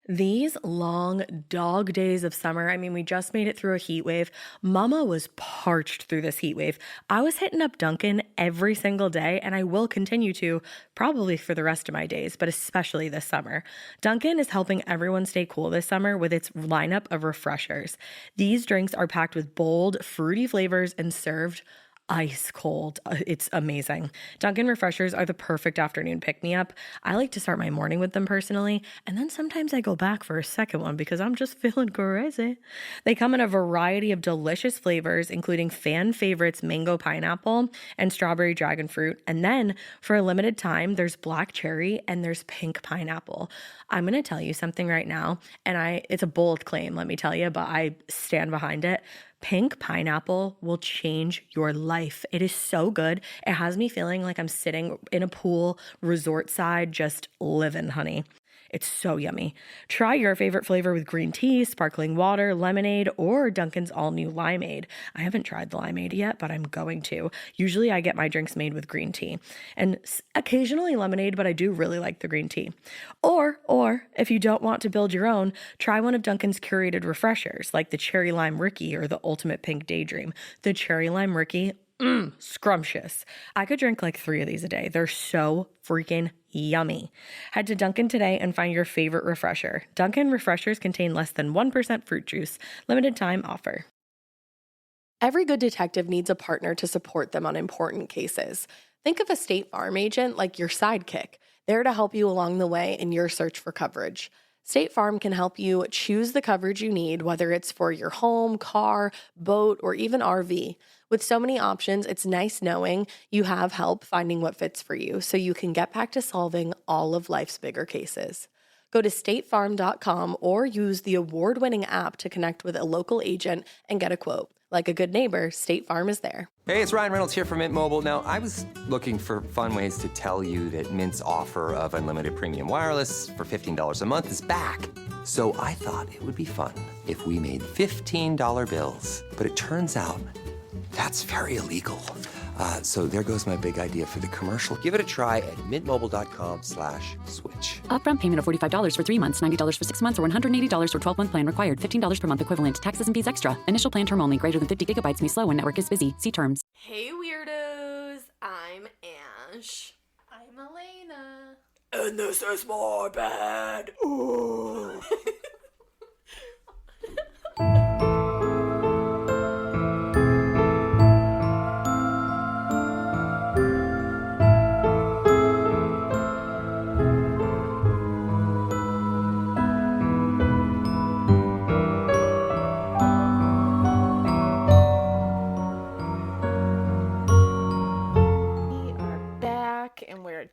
These long dog days of summer, I mean, we just made it through a heat wave. Mama was parched through this heat wave. I was hitting up Dunkin' every single day, and I will continue to probably for the rest of my days, but especially this summer. Dunkin' is helping everyone stay cool this summer with its lineup of refreshers. These drinks are packed with bold, fruity flavors and served ice cold. It's amazing. Dunkin' refreshers are the perfect afternoon pick-me-up. I like to start my morning with them personally, and then sometimes I go back for a second one because I'm just feeling crazy. They come in a variety of delicious flavors, including fan favorites mango pineapple and strawberry dragon fruit. And then for a limited time, there's black cherry and there's pink pineapple. I'm going to tell you something right now, and it's a bold claim, let me tell you, but I stand behind it. Pink pineapple will change your life. It is so good. It has me feeling like I'm sitting in a pool, resort side, just living, honey. It's so yummy. Try your favorite flavor with green tea, sparkling water, lemonade, or Dunkin's all-new limeade. I haven't tried the limeade yet, but I'm going to. Usually I get my drinks made with green tea and occasionally lemonade, but I do really like the green tea. Or if you don't want to build your own, try one of Dunkin's curated refreshers like the Cherry Lime Ricky or the Ultimate Pink Daydream. The Cherry Lime Ricky, scrumptious. I could drink like 3 of these a day. They're so freaking yummy. Head to Dunkin' today and find your favorite refresher. Dunkin' refreshers contain less than 1% fruit juice. Limited time offer. Every good detective needs a partner to support them on important cases. Think of a State Farm agent like your sidekick, there to help you along the way in your search for coverage. State Farm can help you choose the coverage you need, whether it's for your home, car, boat, or even RV. With so many options, it's nice knowing you have help finding what fits for you so you can get back to solving all of life's bigger cases. Go to statefarm.com or use the award-winning app to connect with a local agent and get a quote. Like a good neighbor, State Farm is there. Hey, it's Ryan Reynolds here from Mint Mobile. Now, I was looking for fun ways to tell you that Mint's offer of unlimited premium wireless for $15 a month is back. So I thought it would be fun if we made $15 bills. But it turns out that's very illegal. So there goes my big idea for the commercial. Give it a try at mintmobile.com/switch. Upfront payment of $45 for 3 months, $90 for 6 months, or $180 for 12-month plan required. $15 per month equivalent. Taxes and fees extra. Initial plan term only. Greater than 50 gigabytes may slow when network is busy. See terms. Hey weirdos, I'm Ash. I'm Alaina. And this is my bed. Ooh.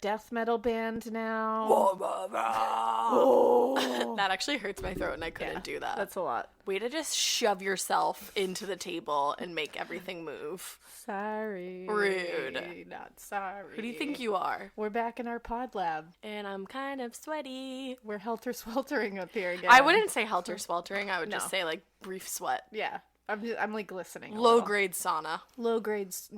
Death metal band now. Oh. That actually hurts my throat and I couldn't do that. That's a lot. Way to just shove yourself into the table and make everything move. Sorry. Rude. Not sorry. Who do you think you are? We're back in our pod lab. And I'm kind of sweaty. We're helter-sweltering up here again. I wouldn't say helter-sweltering. I would just say like brief sweat. Yeah. I'm like glistening. Low-grade sauna. Low grades,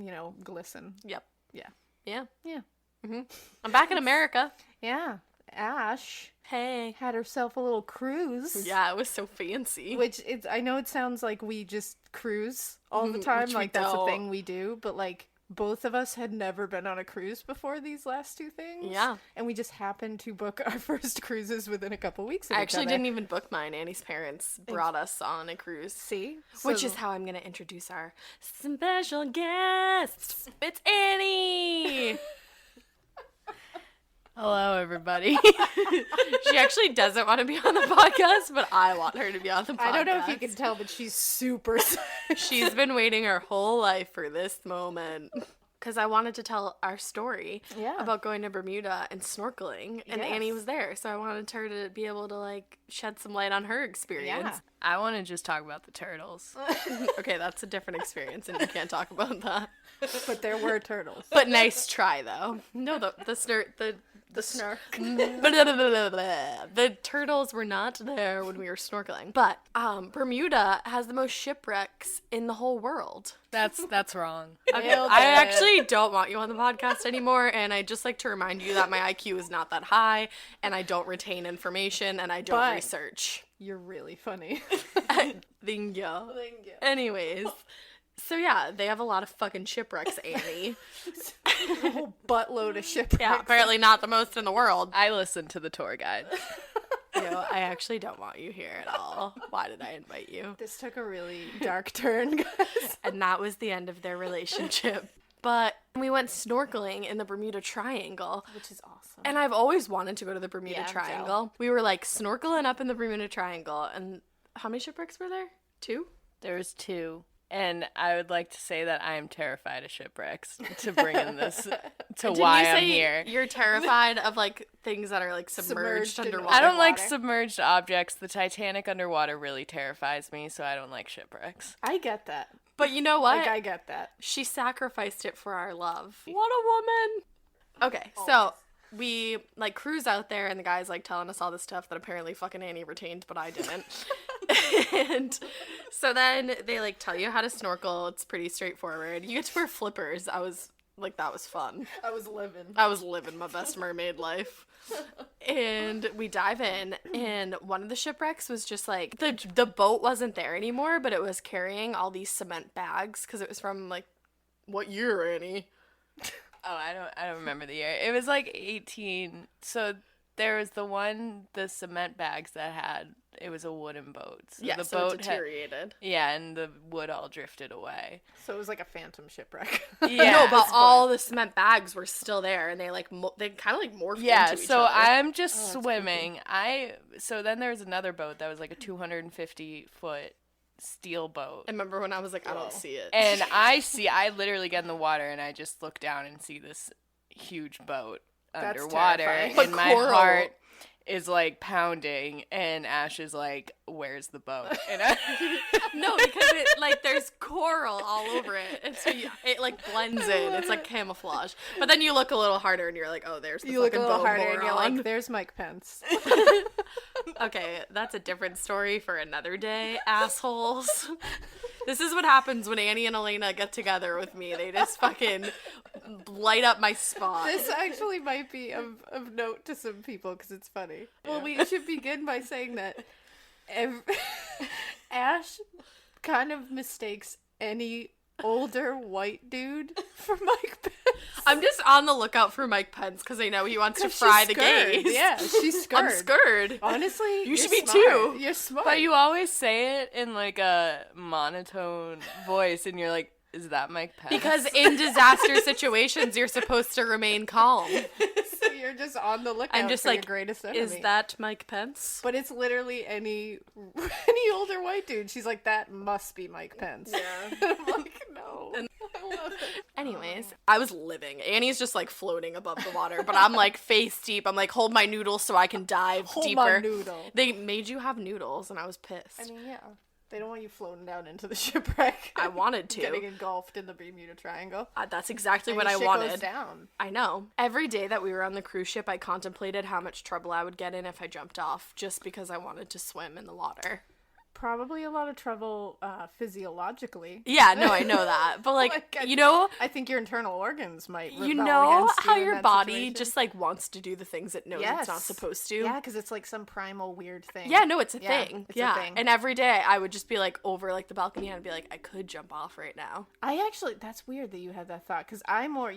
glisten. Yep. Yeah. Yeah. Yeah. Mm-hmm. I'm back in America. Yeah. Ash. Hey. Had herself a little cruise. Yeah, it was so fancy. Which I know it sounds like we just cruise all the time. Like that's a thing we do. But like both of us had never been on a cruise before these last 2 things. Yeah. And we just happened to book our first cruises within a couple weeks of I actually didn't even book mine. Annie's parents brought us on a cruise. See? Which is how I'm going to introduce our special guest. It's Annie! Hello, everybody. She actually doesn't want to be on the podcast, but I want her to be on the podcast. I don't know if you can tell, but she's super She's been waiting her whole life for this moment. Because I wanted to tell our story about going to Bermuda and snorkeling, and Annie was there, so I wanted her to be able to, like, shed some light on her experience. Yeah. I want to just talk about the turtles. Okay, that's a different experience, and you can't talk about that. But there were turtles. But nice try, though. No, the The snark. The turtles were not there when we were snorkeling. But Bermuda has the most shipwrecks in the whole world. That's wrong. Okay, I actually don't want you on the podcast anymore, and I'd just like to remind you that my IQ is not that high, and I don't retain information, and I don't research. You're really funny. Thank you. Anyways, so yeah, they have a lot of fucking shipwrecks, Annie. A whole buttload of shipwrecks. Yeah, apparently not the most in the world. I listened to the tour guide. I actually don't want you here at all. Why did I invite you? This took a really dark turn, guys. And that was the end of their relationship. But we went snorkeling in the Bermuda Triangle. Which is awesome. And I've always wanted to go to the Bermuda Yeah, Triangle. We were like snorkeling up in the Bermuda Triangle. And how many shipwrecks were there? 2? There was 2. And I would like to say that I am terrified of shipwrecks to bring in this to why I'm here. You're terrified of like things that are like submerged underwater. I don't like submerged objects. The Titanic underwater really terrifies me, so I don't like shipwrecks. I get that. But you know what? Like, I get that. She sacrificed it for our love. What a woman. Okay, so we like cruise out there and the guy's like telling us all this stuff that apparently fucking Annie retained, but I didn't. And so then they like tell you how to snorkel. It's pretty straightforward. You get to wear flippers. I was like, that was fun. I was living my best mermaid life. And we dive in, and one of the shipwrecks was just like the boat wasn't there anymore, but it was carrying all these cement bags because it was from like what year, Annie? Oh, I don't remember the year. It was like 18. So there was the cement bags that had, it was a wooden boat. So yeah, the so boat it deteriorated. and the wood all drifted away. So it was like a phantom shipwreck. Yeah. No, but all the cement bags were still there, and they like they kind of like morphed into each other. So I'm just swimming. So then there was another boat that was like a 250-foot steel boat. I remember when I was like, I don't see it. And I literally get in the water and I just look down and see this huge boat That's underwater. terrifying. And my heart is like pounding, and Ash is like, where's the boat? And No, because it like there's coral all over it, and so it like blends in. It's like camouflage. But then you look a little harder, and you're like, oh, there's the You look a fucking little boat, harder and you're moron. like, there's Mike Pence. Okay, that's a different story for another day, assholes. This is what happens when Annie and Alaina get together with me. They just fucking light up my spot. This actually might be of note to some people because it's funny. Well, we should begin by saying that Ash kind of mistakes any older white dude for Mike Pence. I'm just on the lookout for Mike Pence because I know he wants to fry the gays. Yeah, she's scared. I'm scared. Honestly, You you're should be smart. too. You're smart. But you always say it in like a monotone voice, and you're like, is that Mike Pence? Because in disaster situations, you're supposed to remain calm. So you're just on the lookout I'm just for like, your greatest enemy. is that Mike Pence? But it's literally any older white dude. She's like, that must be Mike Pence. Yeah. I'm like, no. I love it. Anyways, I was living. Annie's just like floating above the water, but I'm like face deep. I'm like, hold my noodles so I can dive Hold deeper. my noodle. They made you have noodles, and I was pissed. I mean, yeah. They don't want you floating down into the shipwreck. I wanted to. Getting engulfed in the Bermuda Triangle. That's exactly And what your I shit wanted. goes down. I know. Every day that we were on the cruise ship, I contemplated how much trouble I would get in if I jumped off, just because I wanted to swim in the water. Probably a lot of trouble physiologically. Yeah, no, I know that. But like, I- you know, I think your internal organs might rebel you know against you how in your that body situation. just like wants to do the things it knows it's not supposed to. Yeah, because it's like some primal weird thing. Yeah, no, it's a Yeah, thing. it's a yeah. thing. And every day I would just be like over like the balcony and I'd be like, I could jump off right now. That's weird that you had that thought, because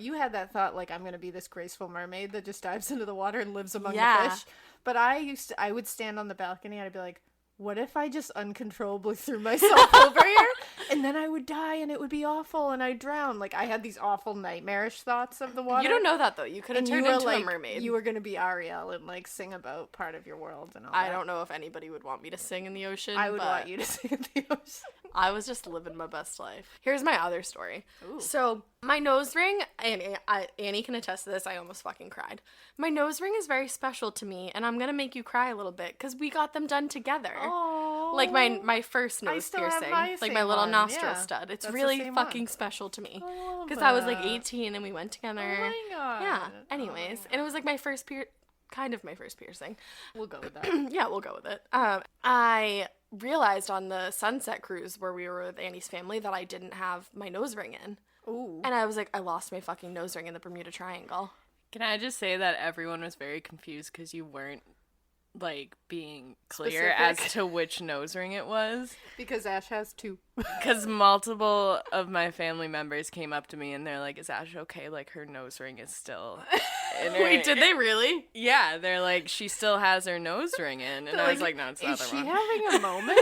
you had that thought like, I'm gonna be this graceful mermaid that just dives into the water and lives among Yeah. the fish. But I would stand on the balcony and I'd be like, what if I just uncontrollably threw myself over here? And then I would die and it would be awful and I'd drown. Like, I had these awful nightmarish thoughts of the water. You don't know that though. You could have And turned you were into like, a mermaid. You were gonna be Ariel and like sing about part of your world and all I that. don't know if anybody would want me to sing in the ocean. I would but want you to sing in the ocean. I was just living my best life. Here's my other story. So my nose ring, and Annie can attest to this, I almost fucking cried. My nose ring is very special to me, and I'm gonna make you cry a little bit because we got them done together. Aww. Oh, Like my first I nose still have piercing. my Like same my little one, nostril yeah. stud. It's That's the really same fucking one. special to me. I love Because I was like that. 18 and we went together. Oh my god. Yeah. Oh Anyways, my and it was like my first kind of my first piercing. We'll go with that. Yeah, we'll go with it. I realized on the Sunset cruise where we were with Annie's family that I didn't have my nose ring in. Ooh. And I was like, I lost my fucking nose ring in the Bermuda Triangle. Can I just say that everyone was very confused because you weren't, like, being clear Specific. as to which nose ring it was? Because Ash has 2. Because multiple of my family members came up to me and they're like, is Ash okay? Like, her nose ring is still in her... Wait, did they really? Yeah, they're like, she still has her nose ring in. And I was like, no, it's not Is the she wrong. having a moment?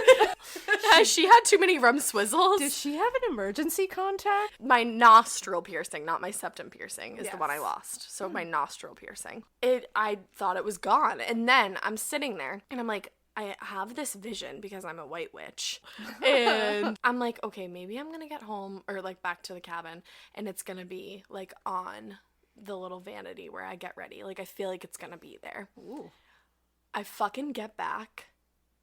Has she had too many rum swizzles? Did she have an emergency contact? My nostril piercing, not my septum piercing, is the one I Yes. lost. So my nostril piercing. I thought it was gone. And then I'm sitting there and I'm like, I have this vision because I'm a white witch. And I'm like, okay, maybe I'm going to get home or like back to the cabin and it's going to be like on the little vanity where I get ready. Like I feel like it's going to be there. Ooh. I fucking get back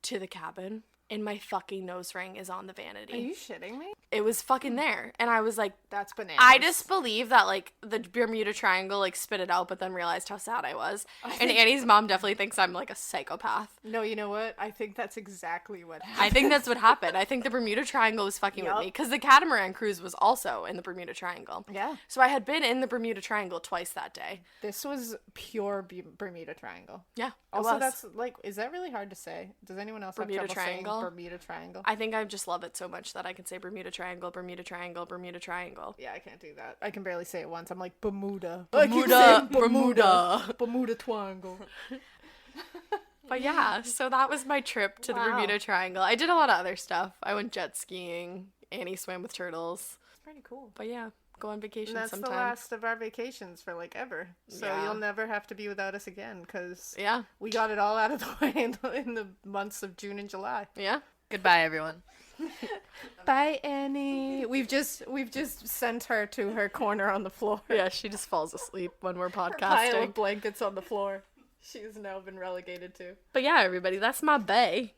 to the cabin and my fucking nose ring is on the vanity. Are you shitting me? It was fucking there. And I was like, That's bananas. I just believe that, like, the Bermuda Triangle, like, spit it out, but then realized how sad I was. And Annie's mom definitely thinks I'm, like, a psychopath. No, you know what? I think that's exactly what happened. I think that's what happened. I think the Bermuda Triangle was fucking with me. Because the catamaran cruise was also in the Bermuda Triangle. Yeah. So I had been in the Bermuda Triangle twice that day. This was pure Bermuda Triangle. Yeah, it Also, was. that's, like, is that really hard to say? Does anyone else Bermuda have trouble Triangle? saying Bermuda Triangle? I think I just love it so much that I can say Bermuda Triangle, Bermuda Triangle, Bermuda Triangle. Yeah, I can't do that. I can barely say it once. I'm like, Bermuda. Bermuda, Bermuda. Bermuda Triangle. But yeah, so that was my trip to the Wow. Bermuda Triangle. I did a lot of other stuff. I went jet skiing. Annie swam with turtles. It's pretty cool. But yeah, go on vacation And that's sometime. the last of our vacations for, like, ever. So Yeah. you'll never have to be without us again, because Yeah, we got it all out of the way in the months of June and July. yeah. Goodbye, everyone. Bye, Annie. We've just sent her to her corner on the floor. Yeah, she just falls asleep when we're Pile podcasting. of blankets on the floor. She's now been relegated to. But yeah, everybody, that's my bae.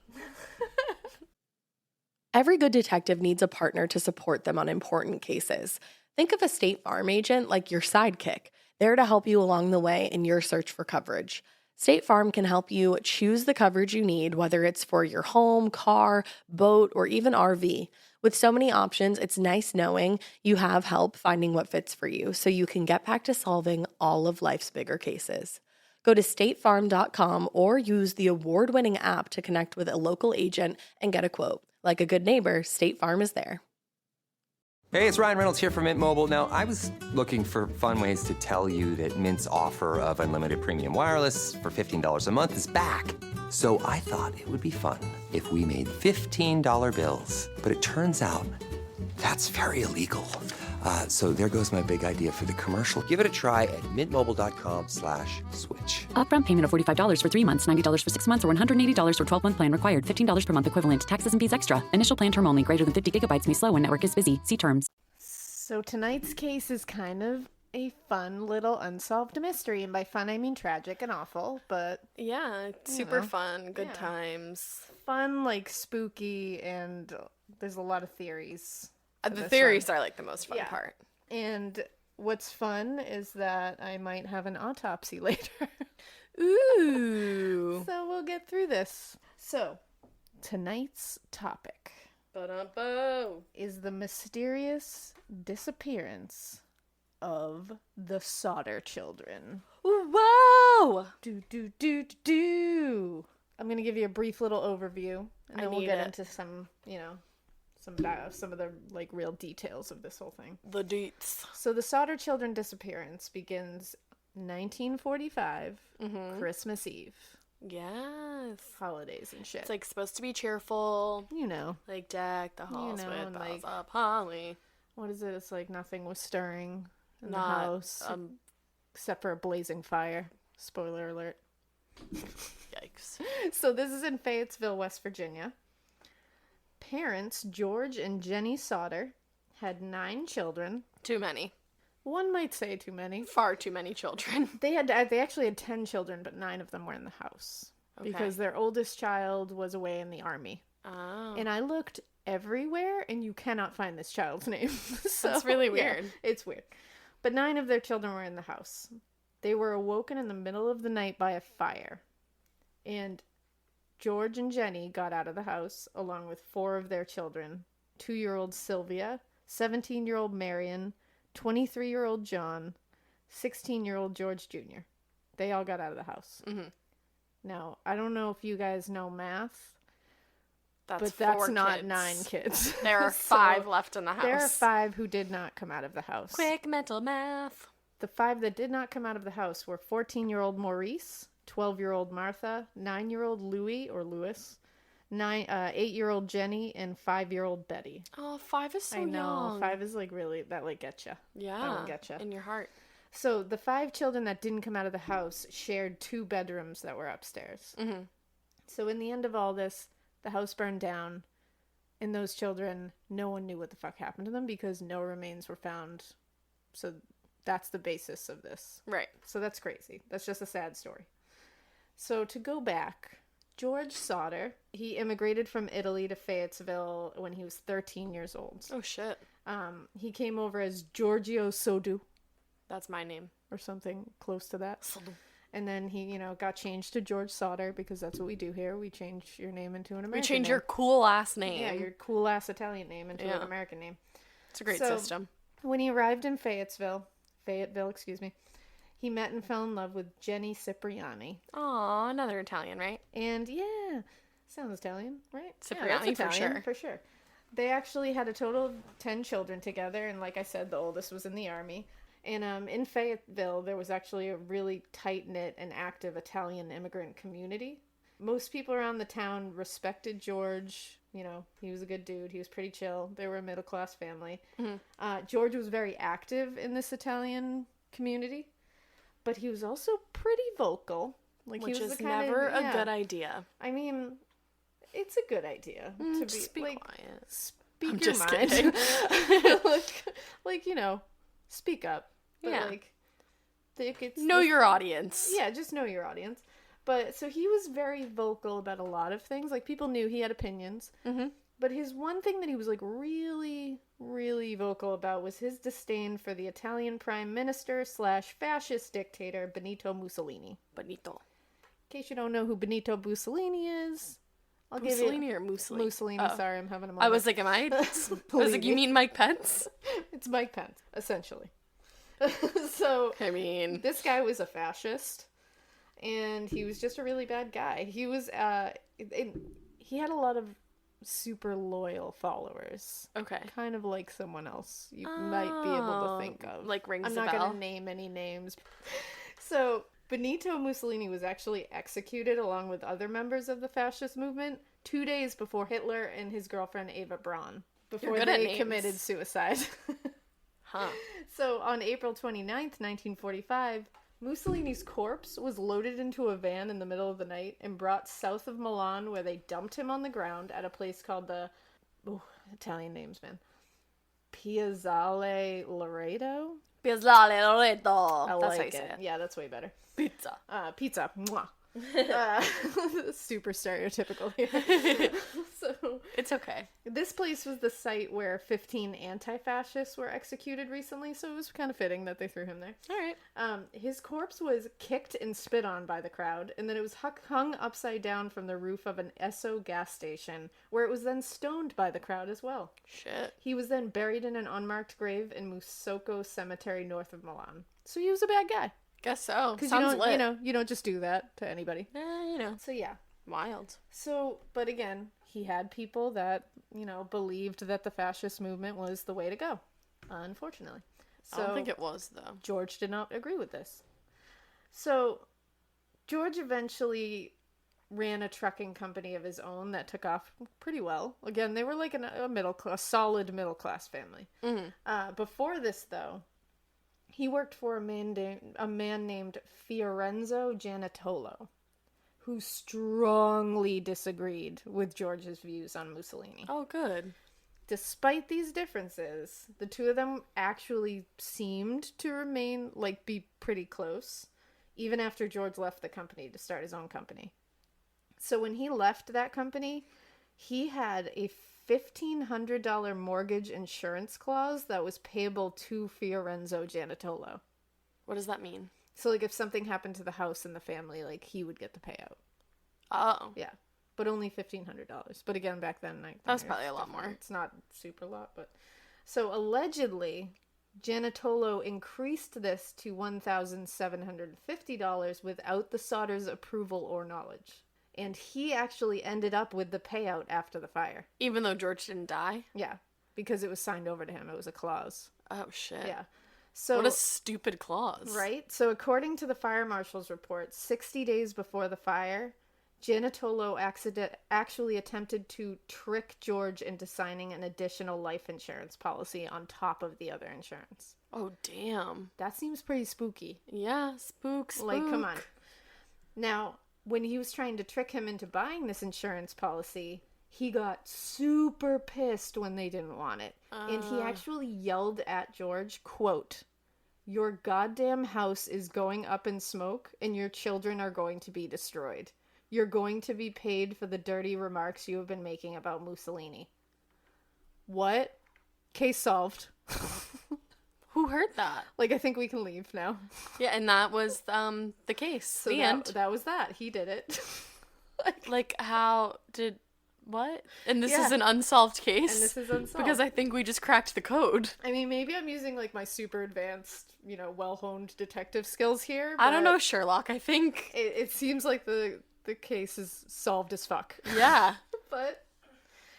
Every good detective needs a partner to support them on important cases. Think of a State Farm agent like your sidekick, there to help you along the way in your search for coverage. State Farm can help you choose the coverage you need, whether it's for your home, car, boat, or even RV. With so many options, it's nice knowing you have help finding what fits for you so you can get back to solving all of life's bigger cases. Go to statefarm.com or use the award-winning app to connect with a local agent and get a quote. Like a good neighbor, State Farm is there. Hey, it's Ryan Reynolds here from Mint Mobile. Now, I was looking for fun ways to tell you that Mint's offer of unlimited premium wireless for $15 a month is back. So I thought it would be fun if we made $15 bills. But it turns out that's very illegal. So there goes my big idea for the commercial. Give it a try at mintmobile.com/switch. Upfront payment of $45 for 3 months, $90 for 6 months, or $180 for 12-month plan required. $15 per month equivalent. Taxes and fees extra. Initial plan term only. Greater than 50 gigabytes may slow when network is busy. See terms. So tonight's case is kind of a fun little unsolved mystery. And by fun, I mean tragic and awful, but Yeah, super know. fun, good Yeah. times. fun, like spooky, and there's a lot of theories. for The this theories one. are like the most fun Yeah. part. And what's fun is that I might have an autopsy later. Ooh. So we'll get through this. So, tonight's topic Ba-dum-bo. is the mysterious disappearance of the Sodder children. Whoa! I'm gonna give you a brief little overview, and I then we'll need get it. into some, some of the like real details of this whole thing. The deets. So the Sodder children disappearance begins 1945, Christmas Eve, Yes. holidays and shit. It's like supposed to be cheerful. you know, Like deck the halls know, with and, bells like, of holly. what is it? It's like nothing was stirring in Not, the house except for a blazing fire. Spoiler alert. Yikes. So this is in Fayetteville, West Virginia. Parents George and Jennie Sodder had 9 children. Too many. One might say too many. Far too many children. They actually had 10 children, but 9 of them were in the house Okay. because their oldest child was away in the army. Oh. And I looked everywhere, and you cannot find this child's name. So, That's really weird. Yeah, it's weird. But 9 of their children were in the house. They were awoken in the middle of the night by a fire. And George and Jennie got out of the house along with 4 of their children. 2-year-old Sylvia, 17-year-old Marion, 23-year-old John, 16-year-old George Jr. They all got out of the house. Mm-hmm. Now, I don't know if you guys know math, That's but that's 4 not kids. 9 kids. There are 5 left in the house. There are 5 who did not come out of the house. Quick mental math. The 5 that did not come out of the house were 14-year-old Maurice, 12-year-old Martha, 9-year-old Louis or Louis, 8-year-old Jenny, and 5-year-old Betty. Oh, 5 is so I know. young. 5 is like really, that like gets you. Yeah. That one gets you. In your heart. So the 5 children that didn't come out of the house shared 2 bedrooms that were upstairs. Mm-hmm. So in the end of all this, the house burned down, and those children, no one knew what the fuck happened to them because no remains were found. So that's the basis of this. Right. So that's crazy. That's just a sad story. So to go back, George Sodder, he immigrated from Italy to Fayetteville when he was 13 years old. Oh, shit. He came over as Giorgio Soddu That's my name. or something close to that. And then he, got changed to George Sodder because that's what we do here. We change your name into an American We change name. your cool ass name. Yeah, your cool ass Italian name into Yeah. an American name. It's a great So, system. When he arrived in Fayetteville, he met and fell in love with Jennie Cipriani. Aw, another Italian, right? And yeah, sounds Italian, right? Cipriani, that's for Italian, sure. for sure. They actually had a total of 10 children together, and like I said, the oldest was in the army. And in Fayetteville, there was actually a really tight-knit and active Italian immigrant community. Most people around the town respected George. He was a good dude. He was pretty chill. They were a middle-class family. Mm-hmm. George was very active in this Italian community, but he was also pretty vocal. Like, Which he was is the kind never of, a good idea. I mean, it's a good idea to Just be be like, quiet. speak I'm your just mind. kidding. like, speak up. But Yeah. Know your audience. Yeah, just know your audience. But so he was very vocal about a lot of things. Like, people knew he had opinions. Mm-hmm. But his one thing that he was like really, really vocal about was his disdain for the Italian prime minister / fascist dictator Benito Mussolini. Benito. In case you don't know who Benito Mussolini is, I'll give Mussolini you or Mussolini? Mussolini. Oh. Sorry, I'm having a moment. I was like, I was Believe like, me. you mean Mike Pence? It's Mike Pence, essentially. So I mean, this guy was a fascist, and he was just a really bad guy. He was he had a lot of super loyal followers. okay. Kind of like someone else you might be able to think of. Like rings I'm a not bell. going to name any names. So Benito Mussolini was actually executed along with other members of the fascist movement 2 days before Hitler and his girlfriend Eva Braun, before good at they names. committed suicide. Huh. So on April 29th, 1945, Mussolini's corpse was loaded into a van in the middle of the night and brought south of Milan, where they dumped him on the ground at a place called the Italian names, man. Piazzale Loreto. Piazzale Loreto. I That's like how you say it. Yeah, that's way better. Pizza. Pizza. Mwah. Super stereotypical here. So It's okay. this place was the site where 15 anti-fascists were executed recently, so it was kind of fitting that they threw him there. All right. His corpse was kicked and spit on by the crowd, and then it was hung upside down from the roof of an Esso gas station, where it was then stoned by the crowd as well. Shit. He was then buried in an unmarked grave in Musocco Cemetery north of Milan. So he was a bad guy. Guess so. Because Sounds lit. you don't just do that to anybody. So yeah. Wild. So, but again, he had people that, believed that the fascist movement was the way to go, unfortunately. So I don't think it was, though. George did not agree with this. So George eventually ran a trucking company of his own that took off pretty well. Again, they were like a solid middle-class family. Mm-hmm. Before this, though, he worked for a man named Fiorenzo Giannittolo, who strongly disagreed with George's views on Mussolini. Oh, good. Despite these differences, the two of them actually seemed to be pretty close, even after George left the company to start his own company. So when he left that company, he had a $1,500 mortgage insurance clause that was payable to Fiorenzo Giannotolo. What does that mean? So, like, if something happened to the house and the family, like, he would get the payout. Oh. Yeah. But only $1,500. But again, back then, like, That was probably a lot more. It's not super lot, but... So, allegedly, Giannotolo increased this to $1,750 without the Sodders' approval or knowledge. And he actually ended up with the payout after the fire. Even though George didn't die? Yeah, because it was signed over to him. It was a clause. Oh, shit. Yeah. So, what a stupid clause. Right? So according to the fire marshal's report, 60 days before the fire, Giannotolo actually attempted to trick George into signing an additional life insurance policy on top of the other insurance. Oh, damn. That seems pretty spooky. Yeah, spook. Like, come on. Now, when he was trying to trick him into buying this insurance policy, he got super pissed when they didn't want it. And he actually yelled at George, quote, "Your goddamn house is going up in smoke and your children are going to be destroyed. You're going to be paid for the dirty remarks you have been making about Mussolini." What? Case solved. Who heard that? Like, I think we can leave now. Yeah, and that was the case. So the end. That was that. He did it. Like, how did... What? And this Yeah. is an unsolved case? And this is unsolved. Because I think we just cracked the code. I mean, maybe I'm using, like, my super advanced, well-honed detective skills here. I don't but know, Sherlock. I think... It seems like the case is solved as fuck. Yeah. But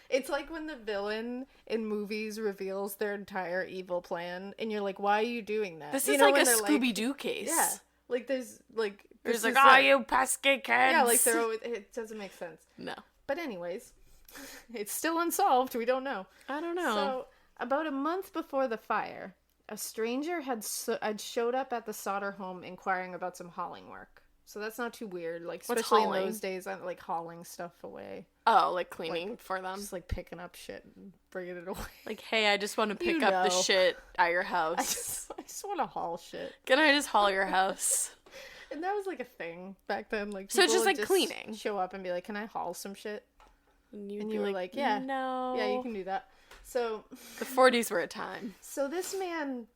it's like when the villain in movies reveals their entire evil plan, and you're like, why are you doing that? This You is know, like when a they're Scooby-Doo case. Yeah. Like, there's, like... There's this like, is oh, you pesky kids. Yeah, like, they're always... It doesn't make sense. No. But anyways, it's still unsolved. We don't know. I don't know. So, about a month before the fire, a stranger had showed up at the Sodder home inquiring about some hauling work. So that's not too weird. Like, What's especially in hauling? those days, I'm like hauling stuff away. Oh, like cleaning for them? Just like picking up shit and bringing it away. Like, hey, I just want to pick You up the know. shit at your house. I just want to haul shit. Can I just haul your house? And that was like a thing back then. Like, So it's people just would like cleaning. Show up and be like, "Can I haul some shit?" And You were like, "Yeah, no. yeah, you can do that." So The 40s were a time. So this man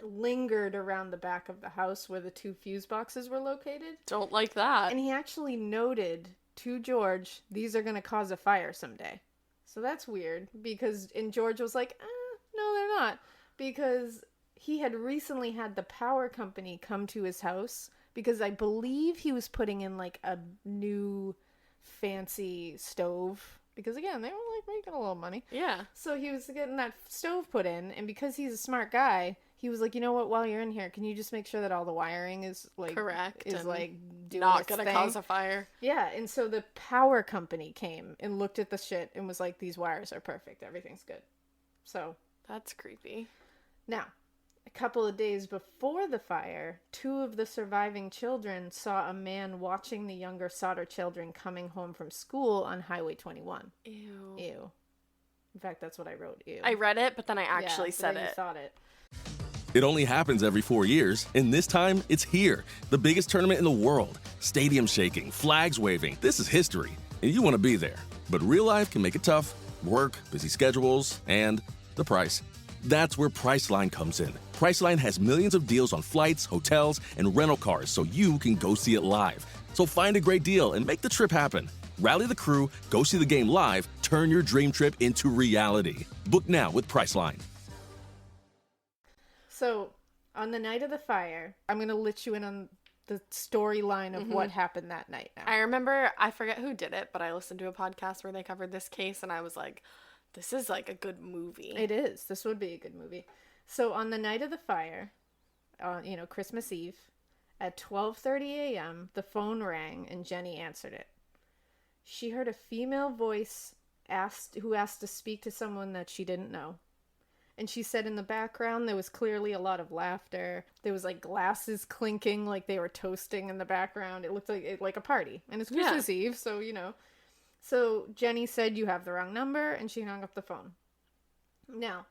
lingered around the back of the house where the two fuse boxes were located. Don't like that. And he actually noted to George, these are going to cause a fire someday. So that's weird and George was like, no, they're not. Because he had recently had the power company come to his house because I believe he was putting in like a new fancy stove. Because again, they were like making a little money. Yeah. So he was getting that stove put in, and because he's a smart guy, he was like, you know what, while you're in here, can you just make sure that all the wiring is like Correct. is and like doing not its gonna thing? cause a fire. Yeah, and so the power company came and looked at the shit and was like, these wires are perfect, everything's good. So That's creepy. now, a couple of days before the fire, two of the surviving children saw a man watching the younger Sodder children coming home from school on Highway 21. Ew. Ew. In fact, that's what I wrote. Ew. I read it, but then I actually Yeah, said but you it. thought it. It only happens every 4 years, and this time it's here. The biggest tournament in the world. Stadium shaking, flags waving. This is history, and you want to be there. But real life can make it tough. Work, busy schedules, and the price. That's where Priceline comes in. Priceline has millions of deals on flights, hotels, and rental cars so you can go see it live. So find a great deal and make the trip happen. Rally the crew, go see the game live, turn your dream trip into reality. Book now with Priceline. So, on the night of the fire, I'm going to let you in on the storyline of what happened that night now. I remember, I forget who did it, but I listened to a podcast where they covered this case, and I was like, this is like a good movie. It is. This would be a good movie. So, on the night of the fire, Christmas Eve, at 12:30 a.m., the phone rang and Jenny answered it. She heard a female voice who asked to speak to someone that she didn't know. And she said in the background there was clearly a lot of laughter. There was like glasses clinking, like they were toasting in the background. It looked like a party. And it's Christmas Eve, so So Jenny said, "You have the wrong number," and she hung up the phone. Now,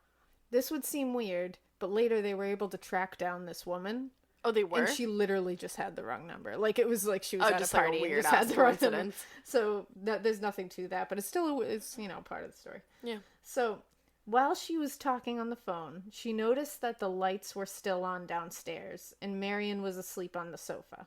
this would seem weird, but later they were able to track down this woman. Oh, they were? And she literally just had the wrong number. Like, it was like she was at just a like a party and weird just had ass the wrong number. coincidence. So there's nothing to that, but it's still, it's, you know, part of the story. Yeah. So while she was talking on the phone, she noticed that the lights were still on downstairs and Marion was asleep on the sofa.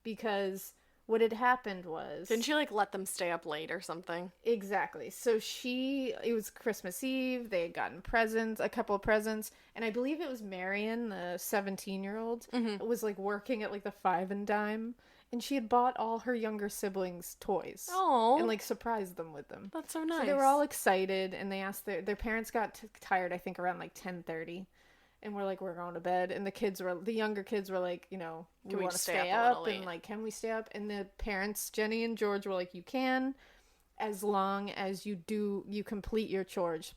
Because what had happened was... Didn't she, like, let them stay up late or something? Exactly. So it was Christmas Eve, they had gotten presents, a couple of presents, and I believe it was Marion, the 17-year-old, was, like, working at, like, the Five and Dime, and she had bought all her younger siblings toys. Oh. And, like, surprised them with them. That's so nice. So they were all excited, and they asked their parents got tired, I think, around, like, 10:30. And we're like, we're going to bed. And the younger kids were like, you know, we want to stay up. And like, can we stay up? And the parents, Jenny and George, were like, you can, as long as you complete your chores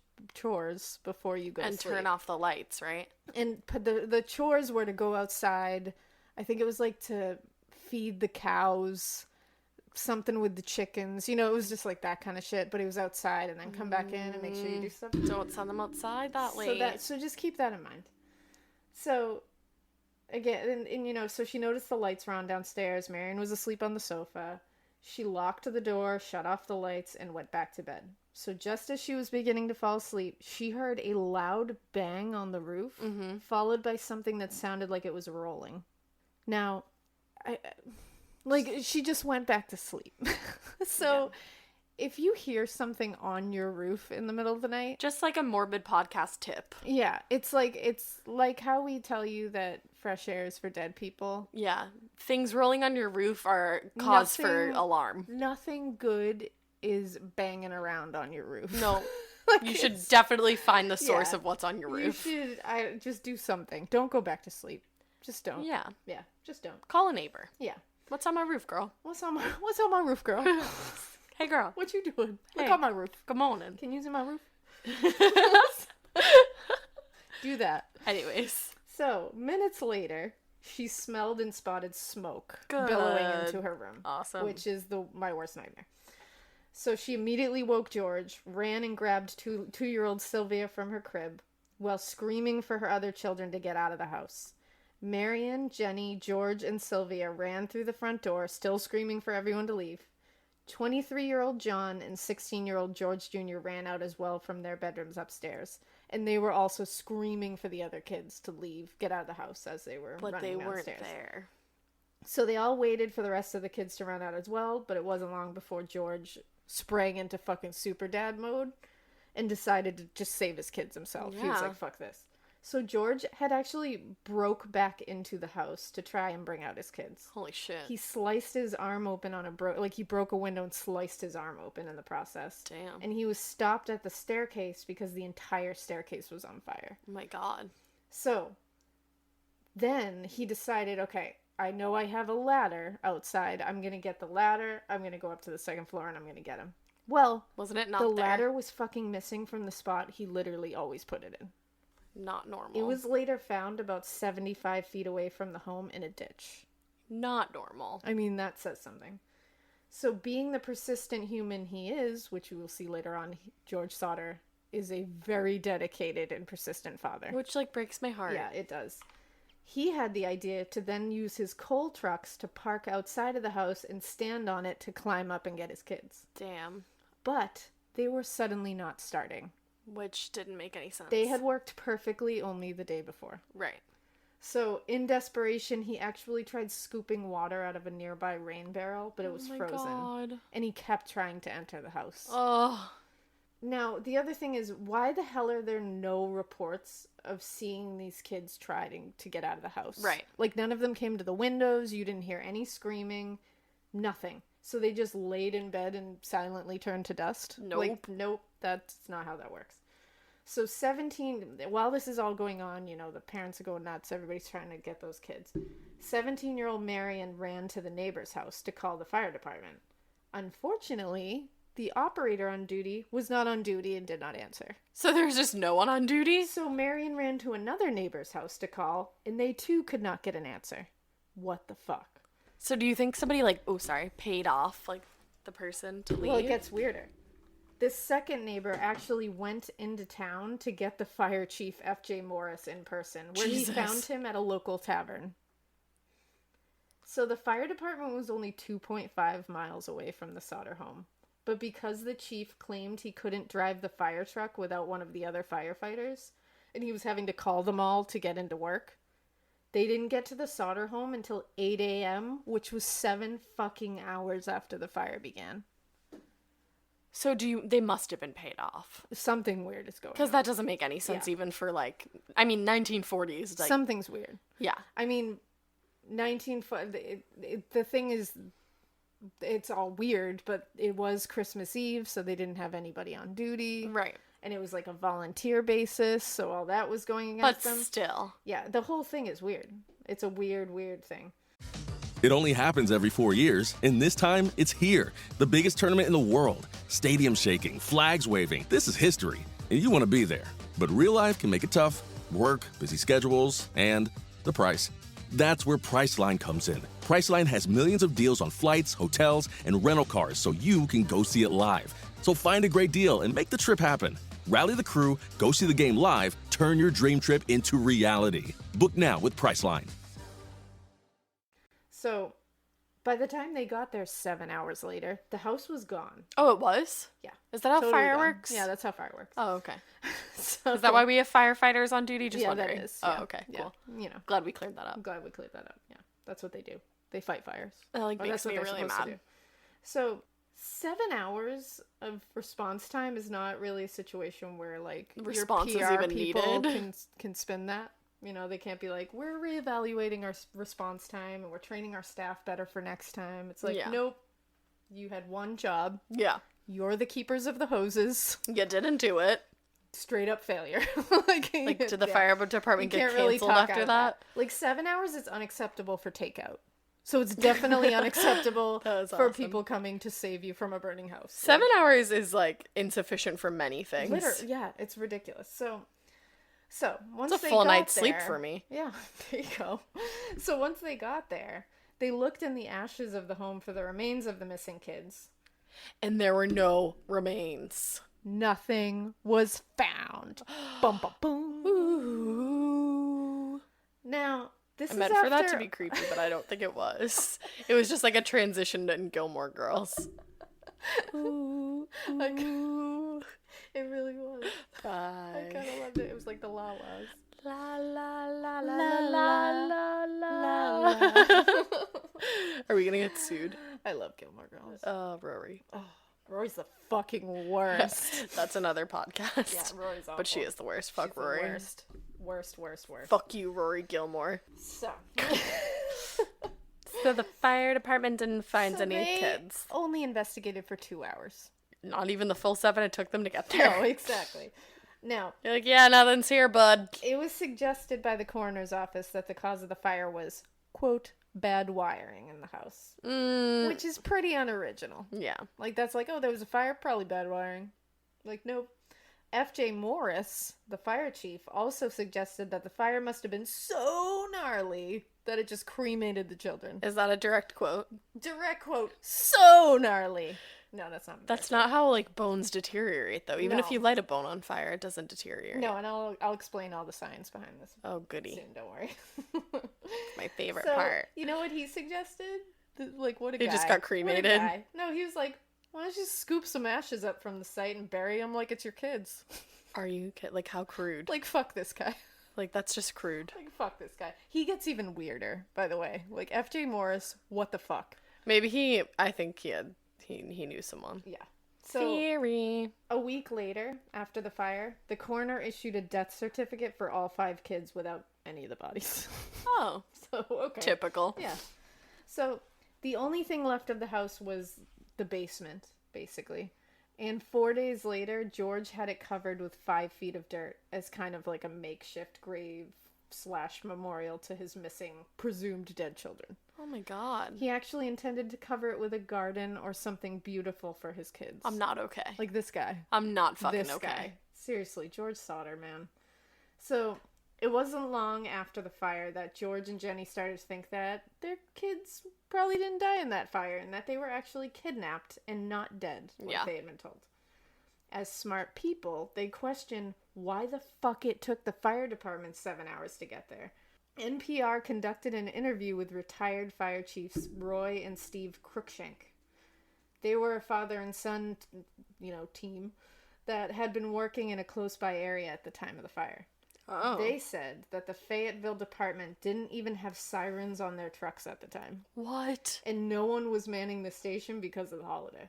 before you go to sleep. And turn off the lights, right? And the chores were to go outside. I think it was like to feed the cows, something with the chickens. You know, it was just like that kind of shit. But it was outside, and then come back in and make sure you do stuff. Don't send them outside that late. So just keep that in mind. So, again, and you know, so she noticed the lights were on downstairs. Marion was asleep on the sofa. She locked the door, shut off the lights, and went back to bed. So just as she was beginning to fall asleep, she heard a loud bang on the roof, followed by something that sounded like it was rolling. Now, she just went back to sleep. So... Yeah. If you hear something on your roof in the middle of the night... Just like a morbid podcast tip. Yeah. It's like how we tell you that fresh air is for dead people. Yeah. Things rolling on your roof are cause for alarm. Nothing good is banging around on your roof. No. You should definitely find the source of what's on your roof. You should just do something. Don't go back to sleep. Just don't. Yeah. Yeah. Just don't. Call a neighbor. Yeah. What's on my roof, girl? What's on my roof, girl? Hey, girl. What you doing? Look Hey, on my roof. Good morning. Can you use my roof? Do that. Anyways. So, minutes later, she smelled and spotted smoke billowing into her room. Awesome. Which is my worst nightmare. So she immediately woke George, ran and grabbed two-year-old Sylvia from her crib, while screaming for her other children to get out of the house. Marion, Jenny, George, and Sylvia ran through the front door, still screaming for everyone to leave. 23-year-old John and 16-year-old George Jr. ran out as well from their bedrooms upstairs. And they were also screaming for the other kids to leave, get out of the house as they were running downstairs. But they weren't there. So they all waited for the rest of the kids to run out as well, but it wasn't long before George sprang into fucking super dad mode and decided to just save his kids himself. Yeah. He was like, fuck this. So George had actually broke back into the house to try and bring out his kids. Holy shit. He sliced his arm open on he broke a window and sliced his arm open in the process. Damn. And he was stopped at the staircase because the entire staircase was on fire. Oh my god. So then he decided, okay, I know I have a ladder outside. I'm going to get the ladder. I'm going to go up to the second floor and I'm going to get him. Well, wasn't it not the there? ladder was fucking missing from the spot he literally always put it in. Not normal. It was later found about 75 feet away from the home in a ditch. Not normal. I mean, that says something. So being the persistent human he is, which we will see later on, George Sodder is a very dedicated and persistent father. Which, like, breaks my heart. Yeah, it does. He had the idea to then use his coal trucks to park outside of the house and stand on it to climb up and get his kids. Damn. But they were suddenly not starting. Which didn't make any sense. They had worked perfectly only the day before. Right. So, in desperation, he actually tried scooping water out of a nearby rain barrel, but it was frozen. God. And he kept trying to enter the house. Oh. Now, the other thing is, why the hell are there no reports of seeing these kids trying to get out of the house? Right. Like, none of them came to the windows, you didn't hear any screaming, nothing. So they just laid in bed and silently turned to dust? Nope. Like, nope, that's not how that works. So while this is all going on, you know, the parents are going nuts, everybody's trying to get those kids. 17-year-old Marion ran to the neighbor's house to call the fire department. Unfortunately, the operator on duty was not on duty and did not answer. So there's just no one on duty? So Marion ran to another neighbor's house to call, and they too could not get an answer. What the fuck? So do you think somebody, paid off, the person to leave? Well, it gets weirder. This second neighbor actually went into town to get the fire chief, F.J. Morris, in person, where Jesus. he found him at a local tavern. So the fire department was only 2.5 miles away from the Sodder home. But because the chief claimed he couldn't drive the fire truck without one of the other firefighters, and he was having to call them all to get into work, they didn't get to the Sodder home until 8 a.m., which was 7 fucking hours after the fire began. So they must have been paid off. Something weird is going on. Because that doesn't make any sense even for, like, I mean, 1940s. Like, something's weird. Yeah. I mean, the thing is, it's all weird, but it was Christmas Eve, so they didn't have anybody on duty. Right. And it was like a volunteer basis, so all that was going against them. But still. Yeah, the whole thing is weird. It's a weird, weird thing. It only happens every 4 years, and this time it's here. The biggest tournament in the world. Stadium shaking, flags waving. This is history, and you want to be there. But real life can make it tough. Work, busy schedules, and the price. That's where Priceline comes in. Priceline has millions of deals on flights, hotels, and rental cars so you can go see it live. So find a great deal and make the trip happen. Rally the crew, go see the game live, turn your dream trip into reality. Book now with Priceline. So, by the time they got there 7 hours later, the house was gone. Oh, it was? Yeah. Is that how Totally fire gone. works? Yeah, that's how fire works. Oh, okay. So, Is that why we have firefighters on duty? Just yeah, wondering. that is. Yeah. Oh, okay. Cool. Yeah. You know, Glad we cleared that up. I'm glad we cleared that up. Yeah, that's what they do. They fight fires. That like Or makes that's what me they're really supposed to mad. do. So, 7 hours of response time is not really a situation where, like, Response is your PR even people needed. can spin that. You know, they can't be like, we're reevaluating our response time and we're training our staff better for next time. It's like, Yeah. nope. You had one job. Yeah. You're the keepers of the hoses. You didn't do it. Straight up failure. Like, did the yeah. fire department You get can't really canceled talk after out of that? Like, 7 hours is unacceptable for takeout. So it's definitely unacceptable That was for awesome. people coming to save you from a burning house. 7 hours is like insufficient for many things. Literally, yeah, it's ridiculous. So once It's a they full got night's sleep there- for me. Yeah, there you go. So once they got there, they looked in the ashes of the home for the remains of the missing kids. And there were no remains. Nothing was found. Bum, bum, boom. Ooh. Now, this I is meant after... for that to be creepy, but I don't think it was. It was just like a transition in Gilmore Girls. Ooh, ooh. It really was. I Bye. kind of loved it. It was like the la-las. La la la La, la la la la. Are we gonna get sued? I love Gilmore Girls. Oh, Rory. Rory's the fucking worst. That's another podcast. Yeah, Rory's awful. But she is the worst. Fuck She's the Rory. worst. Worst. Fuck you, Rory Gilmore. So, So the fire department didn't find so any they kids. only investigated for 2 hours. Not even the full 7 it took them to get there. No, exactly. Now, You're like, yeah, nothing's here, bud. it was suggested by the coroner's office that the cause of the fire was, quote, bad wiring in the house. Which is pretty unoriginal. Yeah. Like, that's like, oh, there was a fire, probably bad wiring. Like, nope. F.J. Morris, the fire chief, also suggested that the fire must have been so gnarly that it just cremated the children. Is that a direct quote? Direct quote, so gnarly. No, that's not. That's not how, like, bones deteriorate, though. Even if No. you light a bone on fire, it doesn't deteriorate. No, and I'll explain all the science behind this Oh, goody. soon. Don't worry. My favorite So, part. you know what he suggested? Like, what a He guy. just got What a cremated? guy. No, he was like, why don't you scoop some ashes up from the site and bury them like it's your kids? Are you like, how crude? Like, fuck this guy. Like, that's just crude. Like, fuck this guy. He gets even weirder, by the way. Like, F.J. Morris, what the fuck? Maybe I think he knew someone. Yeah. So, Theory. a week later, after the fire, the coroner issued a death certificate for all 5 kids without any of the bodies. Oh, So, okay. typical. Yeah. So, the only thing left of the house was the basement, basically. And 4 days later, George had it covered with 5 feet of dirt as kind of like a makeshift grave / memorial to his missing, presumed dead children. Oh my god. He actually intended to cover it with a garden or something beautiful for his kids. I'm not okay. Like this guy. I'm not fucking This okay. guy. Seriously, George Sodder, man. So, it wasn't long after the fire that George and Jennie started to think that their kids probably didn't die in that fire and that they were actually kidnapped and not dead, like Yeah. they had been told. As smart people, they question why the fuck it took the fire department 7 hours to get there. NPR conducted an interview with retired fire chiefs Roy and Steve Cruikshank. They were a father and son, team that had been working in a close-by area at the time of the fire. Oh. They said that the Fayetteville department didn't even have sirens on their trucks at the time. What? And no one was manning the station because of the holiday.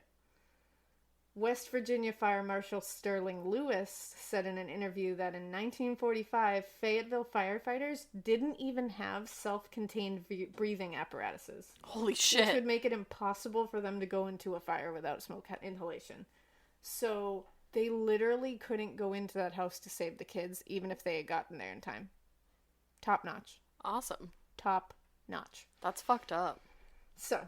West Virginia Fire Marshal Sterling Lewis said in an interview that in 1945, Fayetteville firefighters didn't even have self-contained breathing apparatuses. Holy Which shit. would make it impossible for them to go into a fire without smoke inhalation. So they literally couldn't go into that house to save the kids, even if they had gotten there in time. Top notch. Awesome. Top notch. That's fucked up. So,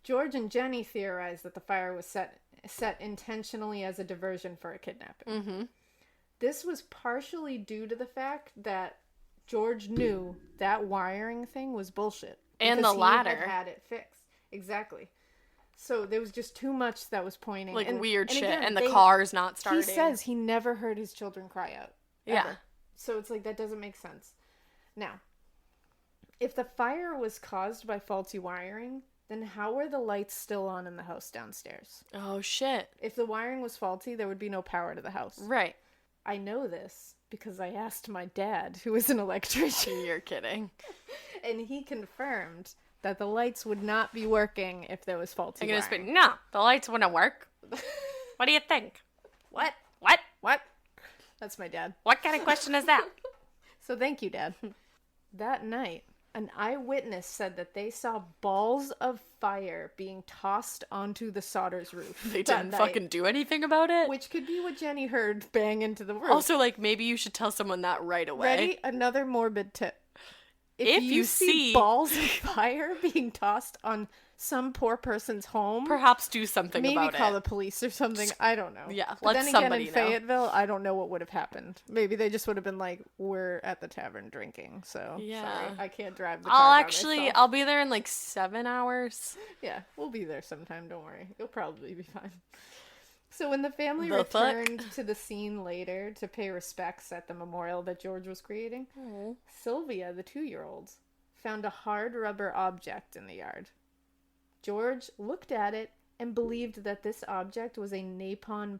George and Jennie theorized that the fire was set intentionally as a diversion for a kidnapping. Mm-hmm. This was partially due to the fact that George knew that wiring thing was bullshit. And because the ladder. He had it fixed. Exactly. So there was just too much that was pointing. Like weird shit. Again, And the car's not starting. He says he never heard his children cry out. Yeah. Ever. So it's like, that doesn't make sense. Now, if the fire was caused by faulty wiring, then how were the lights still on in the house downstairs? Oh, shit. If the wiring was faulty, there would be no power to the house. Right. I know this because I asked my dad, who is an electrician. You're kidding. And he confirmed that the lights would not be working if there was faulty I'm gonna wiring. spit. No, the lights wouldn't work. What do you think? What? What? What? That's my dad. What kind of question is that? So thank you, Dad. That night, an eyewitness said that they saw balls of fire being tossed onto the Sodder's roof. They that didn't night, fucking do anything about it? Which could be what Jenny heard bang into the roof. Also, like, maybe you should tell someone that right away. Ready? Another morbid tip. If you see see- balls of fire being tossed on some poor person's home, Perhaps do something maybe about call it. the police or something. I don't know. Yeah, But let then somebody again, know. in Fayetteville, I don't know what would have happened. Maybe they just would have been like, "We're at the tavern drinking, so Yeah. sorry, I can't drive the car I'll by actually, myself." I'll be there in like 7 hours. Yeah, we'll be there sometime. Don't worry, you'll probably be fine. So when the family The fuck? returned to the scene later to pay respects at the memorial that George was creating, Sylvia, the 2-year-old, found a hard rubber object in the yard. George looked at it and believed that this object was a napalm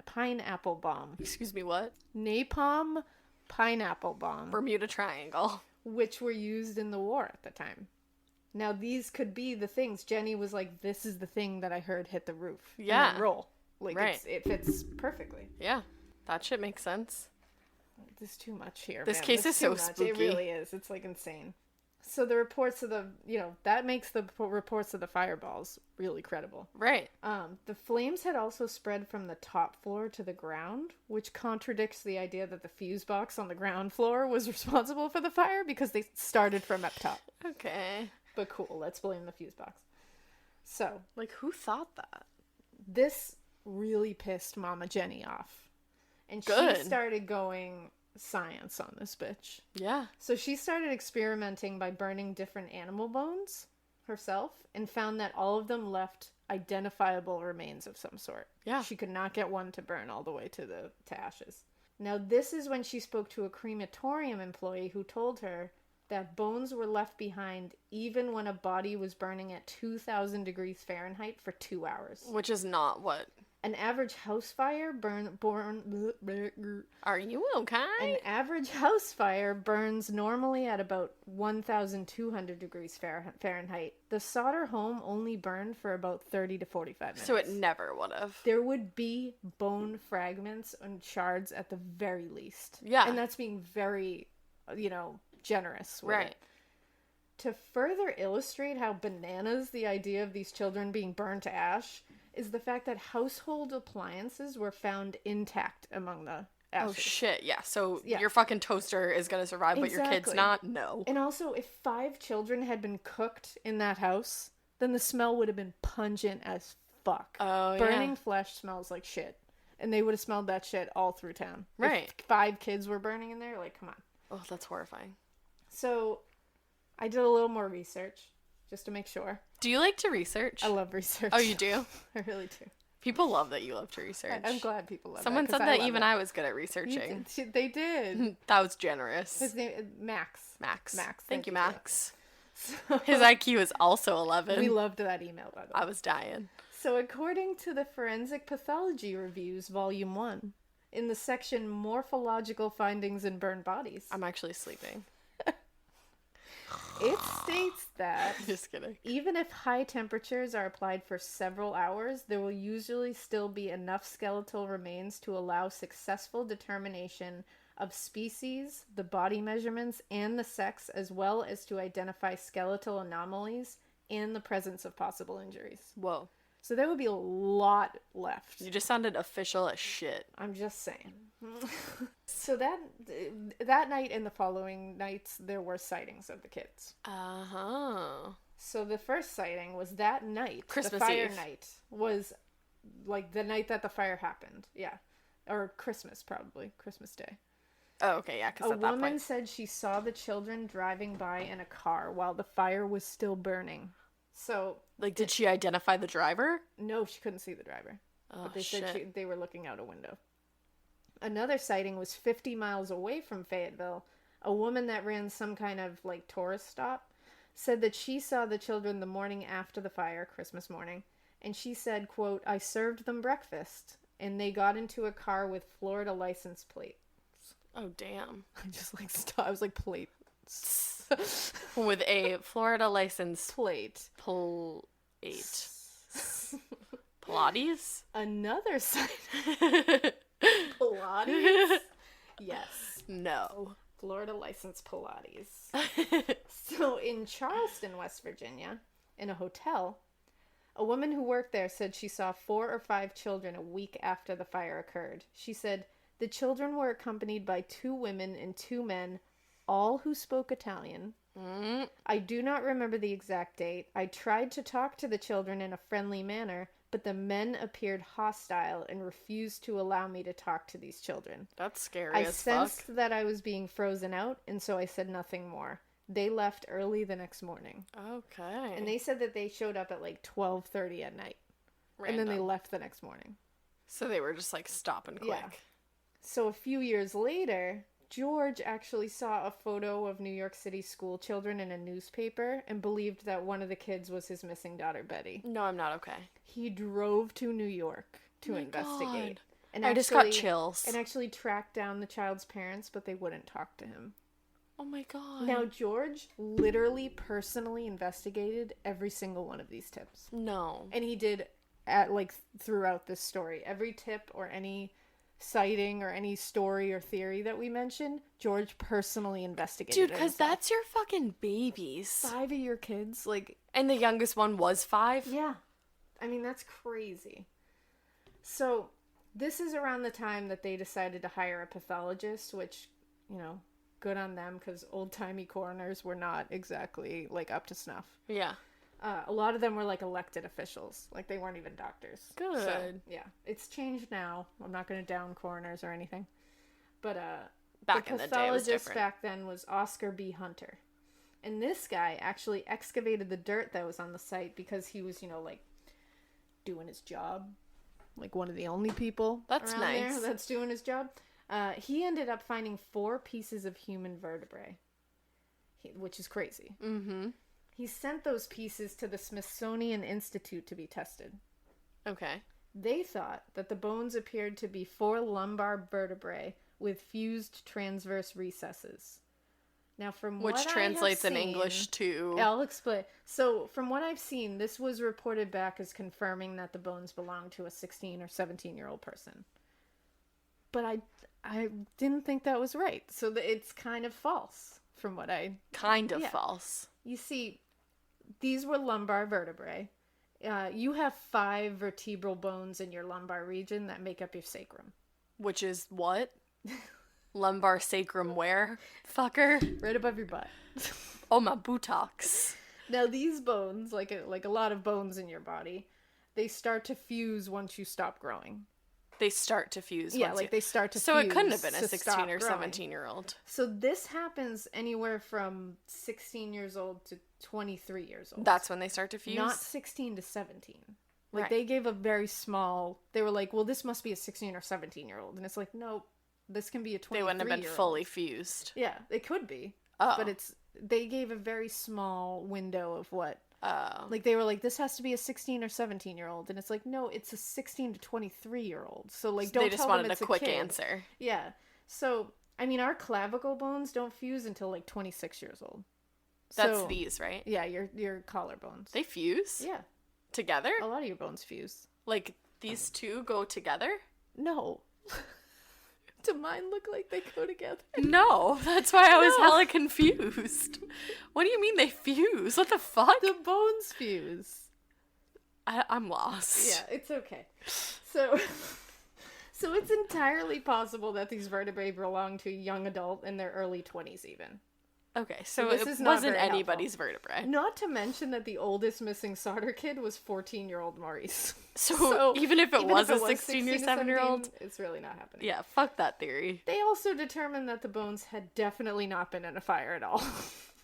pineapple bomb. Excuse me, what? Napalm pineapple bomb, Bermuda Triangle. which were used in the war at the time. Now, these could be the things. Jenny was like, this is the thing that I heard hit the roof. And Yeah. then roll. Like, Right. it fits perfectly. Yeah, that shit makes sense. There's too much here. This man. case There's is too so much. spooky. It really is. It's like insane. So the reports of the, that makes the reports of the fireballs really credible. Right. The flames had also spread from the top floor to the ground, which contradicts the idea that the fuse box on the ground floor was responsible for the fire because they started from up top. Okay. But cool, let's blame the fuse box. So, Like, who thought that? this really pissed Mama Jenny off. And Good. she started going science on this bitch. Yeah. So she started experimenting by burning different animal bones herself and found that all of them left identifiable remains of some sort. Yeah. She could not get one to burn all the way to ashes. Now, this is when she spoke to a crematorium employee who told her that bones were left behind even when a body was burning at 2,000 degrees Fahrenheit for 2 hours. Which is not what. An average house fire Are you okay? An average house fire burns normally at about 1,200 degrees Fahrenheit. The Sodder home only burned for about 30 to 45 minutes. So it never would have. There would be bone fragments and shards at the very least. Yeah. And that's being very, generous with Right. it. To further illustrate how bananas the idea of these children being burned to ash is the fact that household appliances were found intact among the ashes. Oh shit, yeah. So Yeah. your fucking toaster is gonna survive, but your kid's Exactly. not? No. And also, if 5 children had been cooked in that house, then the smell would have been pungent as fuck. Oh, Burning yeah. flesh smells like shit. And they would have smelled that shit all through town. Right. If 5 kids were burning in there, like, come on. Oh, that's horrifying. So, I did a little more research, just to make sure. Do you like to research? I love research. Oh, you do? I really do. People love that you love to research. I'm glad people love Someone that. 'Cause said I that love even it. I was good at researching. They did. That was generous. His name Max. Max. Max. Thank you, for that. Max. So, His IQ is also 11. we loved that email, by the way. I was dying. So according to the Forensic Pathology Reviews, Volume 1, in the section Morphological Findings in Burned Bodies, I'm actually sleeping. it states that Just kidding. even if high temperatures are applied for several hours, there will usually still be enough skeletal remains to allow successful determination of species, the body measurements, and the sex, as well as to identify skeletal anomalies and the presence of possible injuries. Whoa. So there would be a lot left. You just sounded official as shit. I'm just saying. So that night and the following nights, there were sightings of the kids. Uh-huh. So the first sighting was that night. Christmas the fire Eve. night was like the night that the fire happened. Yeah. Or Christmas, probably. Christmas Day. Oh, okay, yeah, because A at that woman point... said she saw the children driving by in a car while the fire was still burning. So, Like, did she identify the driver? no, she couldn't see the driver. Oh, But they shit. said they were looking out a window. Another sighting was 50 miles away from Fayetteville. A woman that ran some kind of, like, tourist stop said that she saw the children the morning after the fire, Christmas morning, and she said, quote, "I served them breakfast, and they got into a car with Florida license plate." Oh, damn. I just, like, stopped. I was like, plate. With a Florida license Plate. plate. Pilates? Another sighting. Pilates? Yes. No. Florida license Pilates. So in Charleston, West Virginia, in a hotel, a woman who worked there said she saw 4 or 5 children a week after the fire occurred. She said the children were accompanied by 2 women and 2 men, all who spoke Italian. I do not remember the exact date. I tried to talk to the children in a friendly manner, but the men appeared hostile and refused to allow me to talk to these children. That's scary I as fuck. sensed that I was being frozen out, and so I said nothing more. They left early the next morning. Okay. And they said that they showed up at like 12:30 at night. And then they Random. left the next morning. So they were just like stopping quick. Yeah. So a few years later, George actually saw a photo of New York City school children in a newspaper and believed that one of the kids was his missing daughter, Betty. No, I'm not okay. He drove to New York to investigate. God. And I just got chills. And actually tracked down the child's parents, but they wouldn't talk to him. Oh my god. Now, George literally personally investigated every single one of these tips. No. And he did at throughout this story. Every tip or any sighting or any story or theory that we mentioned, George personally investigated. Dude, it because himself. that's your fucking babies. 5 of your kids, And the youngest one was 5? yeah. I mean, that's crazy. So, this is around the time that they decided to hire a pathologist, which, good on them, because old-timey coroners were not exactly, up to snuff. Yeah. A lot of them were, elected officials. They weren't even doctors. Good. So, yeah. It's changed now. I'm not going to down coroners or anything. But, Back the in the day, it was pathologist different. back then was Oscar B. Hunter. And this guy actually excavated the dirt that was on the site because he was, doing his job. One of the only people That's around nice. there that's doing his job. He ended up finding 4 pieces of human vertebrae, which is crazy. Mm-hmm. He sent those pieces to the Smithsonian Institute to be tested. Okay. They thought that the bones appeared to be 4 lumbar vertebrae with fused transverse recesses. Now, from what Which I translates have in seen, English to... I'll explain. So, from what I've seen, this was reported back as confirming that the bones belonged to a 16 or 17-year-old person. But I didn't think that was right. So, it's kind of false from what I... Kind of Yeah. false. You see, these were lumbar vertebrae. You have 5 vertebral bones in your lumbar region that make up your sacrum. Which is what? Lumbar sacrum where? Fucker. Right above your butt. Oh, my buttocks. Now, these bones, like a lot of bones in your body, they start to fuse once you stop growing. They start to fuse. Yeah, once you... they start to So fuse it couldn't have been a to 16 stop or growing. 17-year-old. So this happens anywhere from 16 years old to 23 years old. That's when they start to fuse? Not 16 to 17. Like, Right. they gave a very small... They were like, well, this must be a 16 or 17-year-old. And it's like, no, this can be a 23-year-old. They wouldn't have been fully fused. Yeah, it could be. Oh. But they gave a very small window of what... Oh. Like, they were like, this has to be a 16 or 17-year-old. And it's like, no, it's a 16 to 23-year-old. So, like, don't They just tell wanted them a it's quick kid. answer. Yeah. So, I mean, our clavicle bones don't fuse until, like, 26 years old. That's So, these, right? Yeah, your collarbones. They fuse? Yeah. Together? A lot of your bones fuse. Like, these two go together? No. Do mine look like they go together? No, that's why I was No. hella confused. What do you mean they fuse? What the fuck? The bones fuse. I'm lost. Yeah, it's okay. So it's entirely possible that these vertebrae belong to a young adult in their early 20s even. Okay, so this it is not wasn't very anybody's vertebrae. Not to mention that the oldest missing Sodder kid was 14-year-old Maurice. So even if it was a 16 or 16 7-year-old, it's really not happening. yeah, fuck that theory. They also determined that the bones had definitely not been in a fire at all.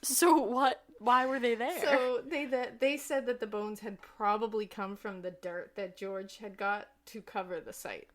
So what? Why were they there? So they said that the bones had probably come from the dirt that George had got to cover the site.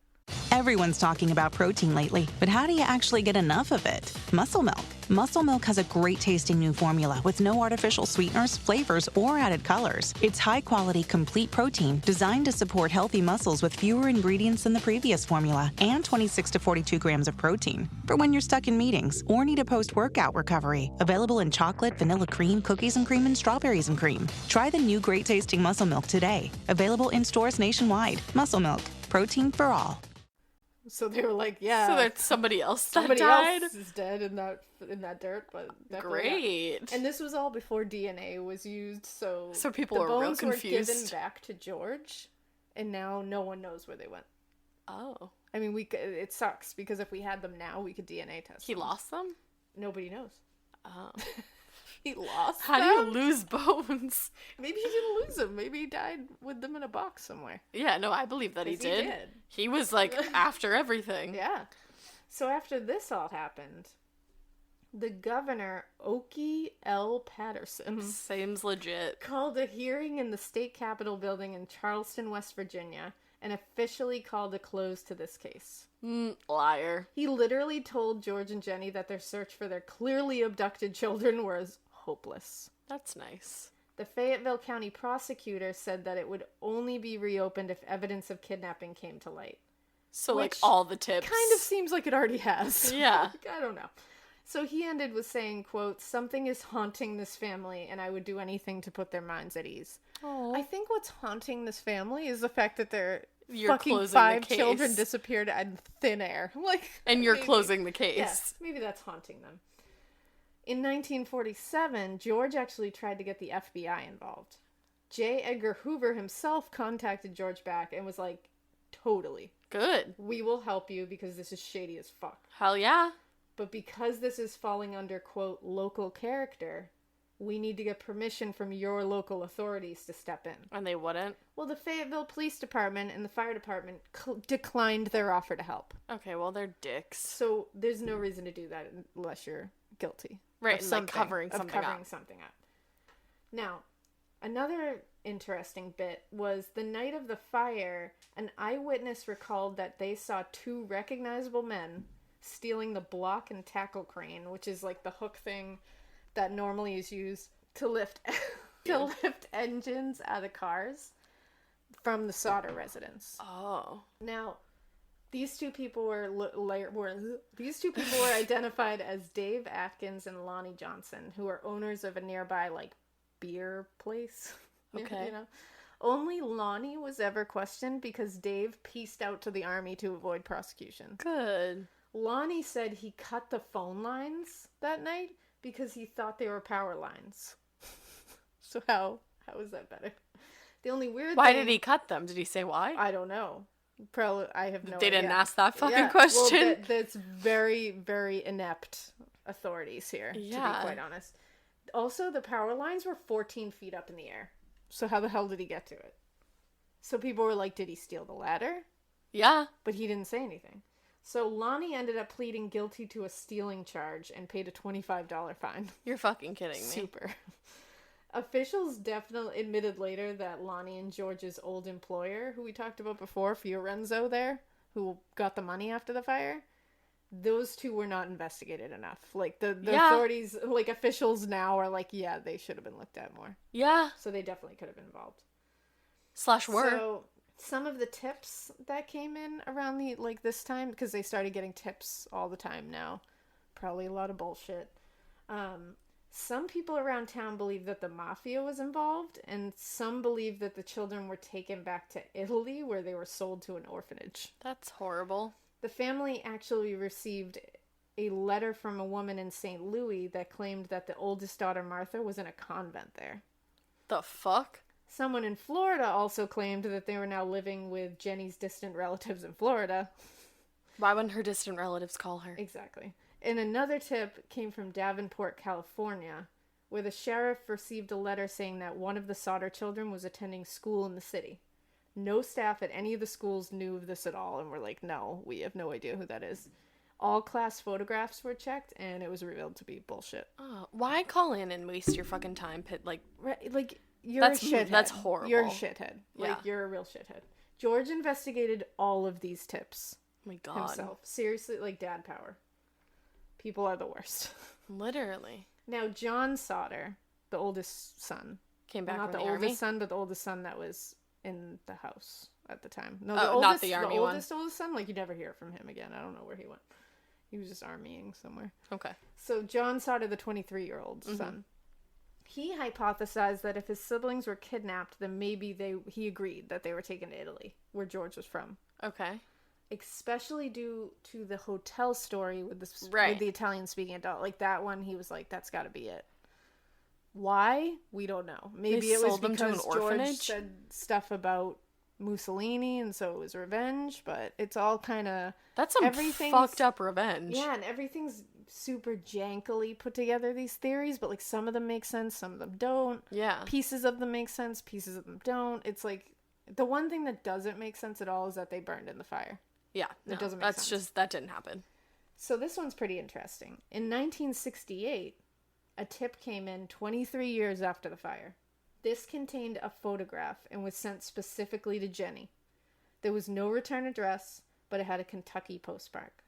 Everyone's talking about protein lately, but how do you actually get enough of it? Muscle Milk. Muscle Milk has a great tasting new formula with no artificial sweeteners, flavors, or added colors. It's high quality, complete protein designed to support healthy muscles with fewer ingredients than the previous formula and 26 to 42 grams of protein for when you're stuck in meetings or need a post-workout recovery. Available in chocolate, vanilla cream, cookies and cream, and strawberries and cream. Try the new great tasting Muscle Milk today. Available in stores nationwide. Muscle Milk. Protein for all. So they were like, yeah. So that's somebody else that somebody died? else is dead in that dirt, but definitely Great. not. And this was all before DNA was used, so people the were real bones were given confused. back to George, and now no one knows where they went. Oh. I mean, it sucks because if we had them now, we could DNA test. He them. lost them? Nobody knows. Oh. He lost. How do them? you lose bones? Maybe he didn't lose them. Maybe he died with them in a box somewhere. Yeah, no, I believe that he 'Cause he did. did. He was like after everything. Yeah. So after this all happened, the governor, Oki L. Patterson, Seems legit. called a hearing in the state capitol building in Charleston, West Virginia, and officially called a close to this case. Liar. He literally told George and Jennie that their search for their clearly abducted children was hopeless. That's nice. The Fayetteville County prosecutor said that it would only be reopened if evidence of kidnapping came to light. So, like, Which all the tips. Kind of seems like it already has. Yeah. I don't know. So he ended with saying, quote, "Something is haunting this family, and I would do anything to put their minds at ease." I think what's haunting this family is the fact that You're fucking closing the 5 case. children disappeared in thin air. Like, And you're maybe. closing the case. Yeah, maybe that's haunting them. In 1947, George actually tried to get the FBI involved. J. Edgar Hoover himself contacted George back and was like, totally. Good. We will help you because this is shady as fuck. Hell yeah. But because this is falling under, quote, local character, we need to get permission from your local authorities to step in. And they wouldn't? Well, the Fayetteville Police Department and the Fire Department declined their offer to help. Okay, well, they're dicks. So there's no reason to do that unless you're guilty. Right, Of and, like, covering something up. something up. Now, another interesting bit was the night of the fire, an eyewitness recalled that they saw 2 recognizable men stealing the block and tackle crane, which is like the hook thing that normally is used to lift engines out of cars from the Sodder residence. Oh. Now, these two people were identified as Dave Atkins and Lonnie Johnson, who are owners of a nearby like beer place. Okay. You know? Only Lonnie was ever questioned because Dave pieced out to the army to avoid prosecution. Good. Lonnie said he cut the phone lines that night because he thought they were power lines. So how is that better? The only weird Why thing... did he cut them? Did he say why? I don't know. Probably, I have no They idea. didn't ask that fucking Yeah, question? Well, that's very, very inept authorities here, to Yeah. be quite honest. Also, the power lines were 14 feet up in the air. So how the hell did he get to it? So people were like, did he steal the ladder? Yeah. But he didn't say anything. So Lonnie ended up pleading guilty to a stealing charge and paid a $25 fine. You're fucking kidding me. Super. Officials definitely admitted later that Lonnie and George's old employer, who we talked about before, Fiorenzo there, who got the money after the fire, those two were not investigated enough. Like, the authorities, like, officials now are like, yeah, they should have been looked at more. Yeah. So they definitely could have been involved. / were. So some of the tips that came in around the, like, this time, because they started getting tips all the time now. Probably a lot of bullshit. Some people around town believe that the mafia was involved, and some believe that the children were taken back to Italy, where they were sold to an orphanage. That's horrible. The family actually received a letter from a woman in St. Louis that claimed that the oldest daughter, Martha, was in a convent there. The fuck? Someone in Florida also claimed that they were now living with Jenny's distant relatives in Florida. Why wouldn't her distant relatives call her? Exactly. And another tip came from Davenport, California, where the sheriff received a letter saying that one of the Sodder children was attending school in the city. No staff at any of the schools knew of this at all, and were like, no, we have no idea who that is. All class photographs were checked, and it was revealed to be bullshit. Oh, why call in and waste your fucking time? Like, you're That's- a shithead. that's horrible. You're a shithead. Yeah. Like, you're a real shithead. George investigated all of these tips Oh my god. himself. Seriously, like, dad power. People are the worst. Literally. Now, John Sodder, the oldest son. Came back Not from the the oldest army? son, but the oldest son that was in the house at the time. No, Oh, not the army one. oldest son, like, you never hear from him again. I don't know where he went. He was just armying somewhere. Okay. So John Sodder, the 23-year-old son, he hypothesized that if his siblings were kidnapped, then maybe he agreed that they were taken to Italy, where George was from. Okay. Especially due to the hotel story with the Right. Italian-speaking adult. Like, that one, he was like, that's got to be it. Why? We don't know. Maybe it was sold them to an because George orphanage? said stuff about Mussolini, and so it was revenge, but it's all kind of... That's some fucked up revenge. Yeah, and everything's super jankily put together, these theories, but, like, some of them make sense, some of them don't. Yeah. Pieces of them make sense, pieces of them don't. It's like, the one thing that doesn't make sense at all is that they burned in the fire. Yeah. That doesn't make sense. That didn't happen. So this one's pretty interesting. In 1968, a tip came in 23 years after the fire. This contained a photograph and was sent specifically to Jenny. There was no return address, but it had a Kentucky postmark.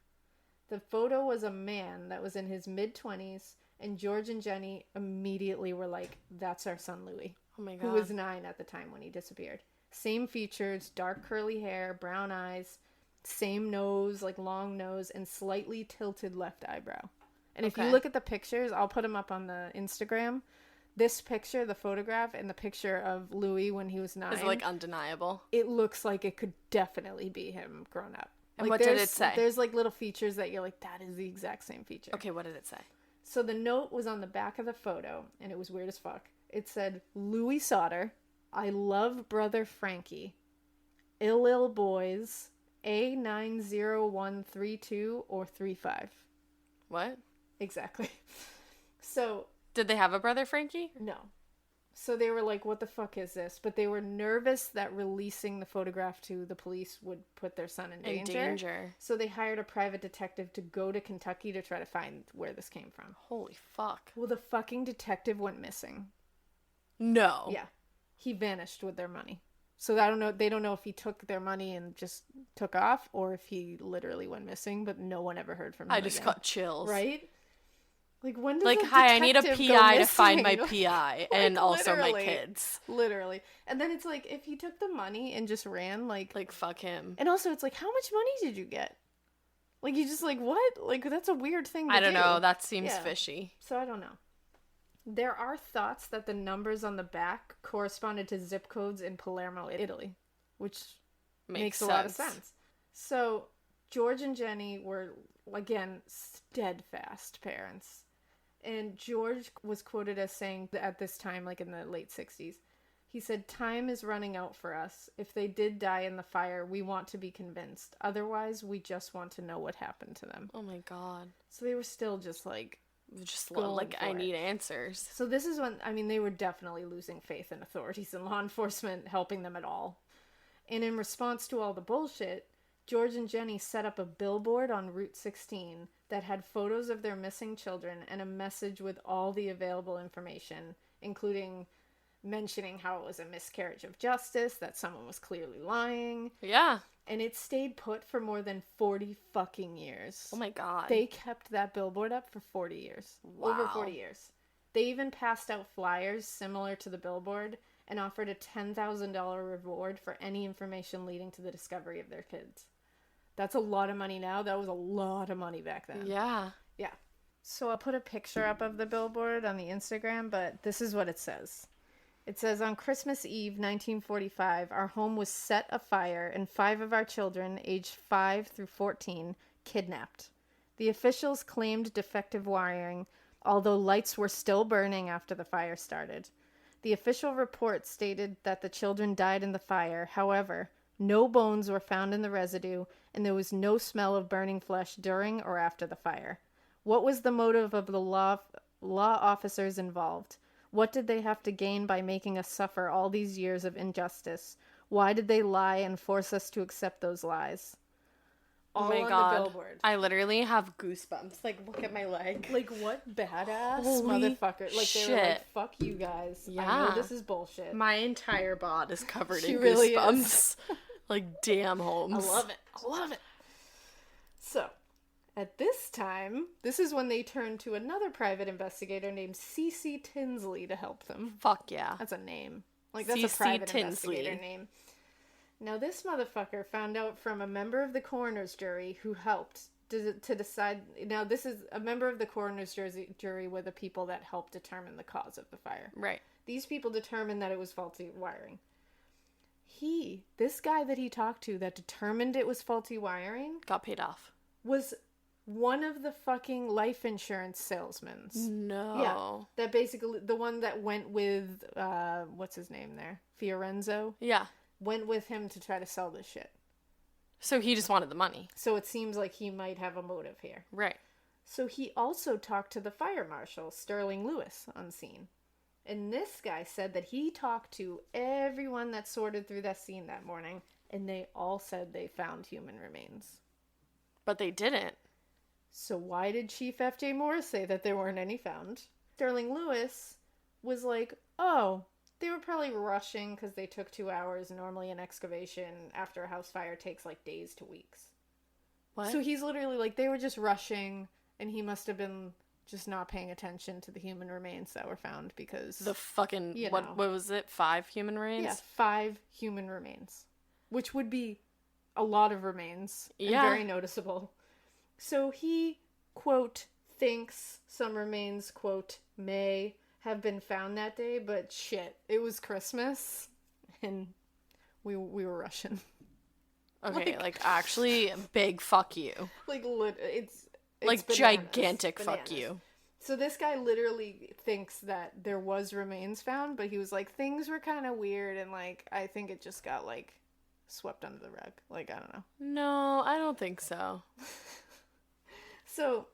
The photo was a man that was in his mid-20s, and George and Jenny immediately were like, that's our son Louis, Oh my god. who was 9 at the time when he disappeared. Same features, dark curly hair, brown eyes, same nose, like long nose, and slightly tilted left eyebrow. And if you Okay. look at the pictures, I'll put them up on the Instagram. This picture, the photograph, and the picture of Louis when he was 9. It's like undeniable. It looks like it could definitely be him grown up. And Like, what did it there's- say? There's like little features that you're like, that is the exact same feature. Okay, what did it say? So the note was on the back of the photo, and it was weird as fuck. It said, Louis Sodder, I love brother Frankie. Ill boys, A90132 or 35. What? Exactly. So, Did they have a brother, Frankie? no. So they were like, what the fuck is this? But they were nervous that releasing the photograph to the police would put their son in danger. So they hired a private detective to go to Kentucky to try to find where this came from. Holy fuck. Well, the fucking detective went missing. No. Yeah. He vanished with their money. So I don't know. They don't know if he took their money and just took off, or if he literally went missing, but no one ever heard from him I just again. got chills. Right? Like, when does Like, a hi, I need a detective go PI to find my missing? PI Like, and also my literally. kids. Literally. And then it's like, if he took the money and just ran, like... Like, fuck him. And also, it's like, how much money did you get? Like, you just like, what? Like, that's a weird thing to do. I don't know. That seems Yeah. fishy. So I don't know. There are thoughts that the numbers on the back corresponded to zip codes in Palermo, Italy, which makes a lot of sense. So George and Jenny were, again, steadfast parents. And George was quoted as saying at this time, like in the late 60s, he said, time is running out for us. If they did die in the fire, we want to be convinced. Otherwise, we just want to know what happened to them. Oh my god. So they were still just like... Just Going like, for I it. need answers. So this is when, I mean, they were definitely losing faith in authorities and law enforcement helping them at all. And in response to all the bullshit, George and Jenny set up a billboard on Route 16 that had photos of their missing children and a message with all the available information, including mentioning how it was a miscarriage of justice, that someone was clearly lying. Yeah. And it stayed put for more than 40 fucking years. Oh my God. They kept that billboard up for 40 years. Wow. Over 40 years. They even passed out flyers similar to the billboard and offered a $10,000 reward for any information leading to the discovery of their kids. That's a lot of money now. That was a lot of money back then. Yeah. Yeah. So I'll put a picture up of the billboard on the Instagram, but this is what it says. It says, on Christmas Eve, 1945, our home was set afire and 5 of our children, aged 5 through 14, kidnapped. The officials claimed defective wiring, although lights were still burning after the fire started. The official report stated that the children died in the fire. However, no bones were found in the residue, and there was no smell of burning flesh during or after the fire. What was the motive of the law officers involved? What did they have to gain by making us suffer all these years of injustice? Why did they lie and force us to accept those lies? Oh All my on God. the billboard. I literally have goosebumps. Like, look at my leg. Like, what badass Holy motherfucker. Like, they were shit. like, fuck you guys. I Yeah. know this is bullshit. My entire bod is covered She in really goosebumps. is. Like, damn, Holmes. I love it. I love it. So, at this time, this is when they turned to another private investigator named C.C. Tinsley to help them. Fuck yeah. That's a name. Like, that's a C.C. private Tinsley. investigator name. Now, this motherfucker found out from a member of the coroner's jury who helped to decide. Now, this is a member of the coroner's jury were the people that helped determine the cause of the fire. Right. These people determined that it was faulty wiring. This guy that he talked to that determined it was faulty wiring, Got paid off. was one of the fucking life insurance salesmen. No. Yeah. That basically, the one that went with, what's his name there? Fiorenzo? Yeah. Went with him to try to sell this shit. So he just wanted the money. So it seems like he might have a motive here. Right. So he also talked to the fire marshal, Sterling Lewis, on scene. And this guy said that he talked to everyone that sorted through that scene that morning, and they all said they found human remains. But they didn't. So why did Chief F.J. Morris say that there weren't any found? Sterling Lewis was like, oh, they were probably rushing because they took 2 hours. Normally an excavation after a house fire takes like days to weeks. What? So he's literally like, they were just rushing, and he must have been just not paying attention to the human remains that were found because... The fucking... you what know. was it? 5 human remains? Yeah, 5 human remains. Which would be a lot of remains. Yeah. And very noticeable. So he, quote, thinks some remains, quote, may have been found that day, but shit, it was Christmas, and we were rushing. Okay, like actually, big fuck you. Like, it's Like, bananas. gigantic fuck Bananas. you. So this guy literally thinks that there was remains found, but he was like, things were kind of weird, and, like, I think it just got, like, swept under the rug. Like, I don't know. No, I don't think so. So,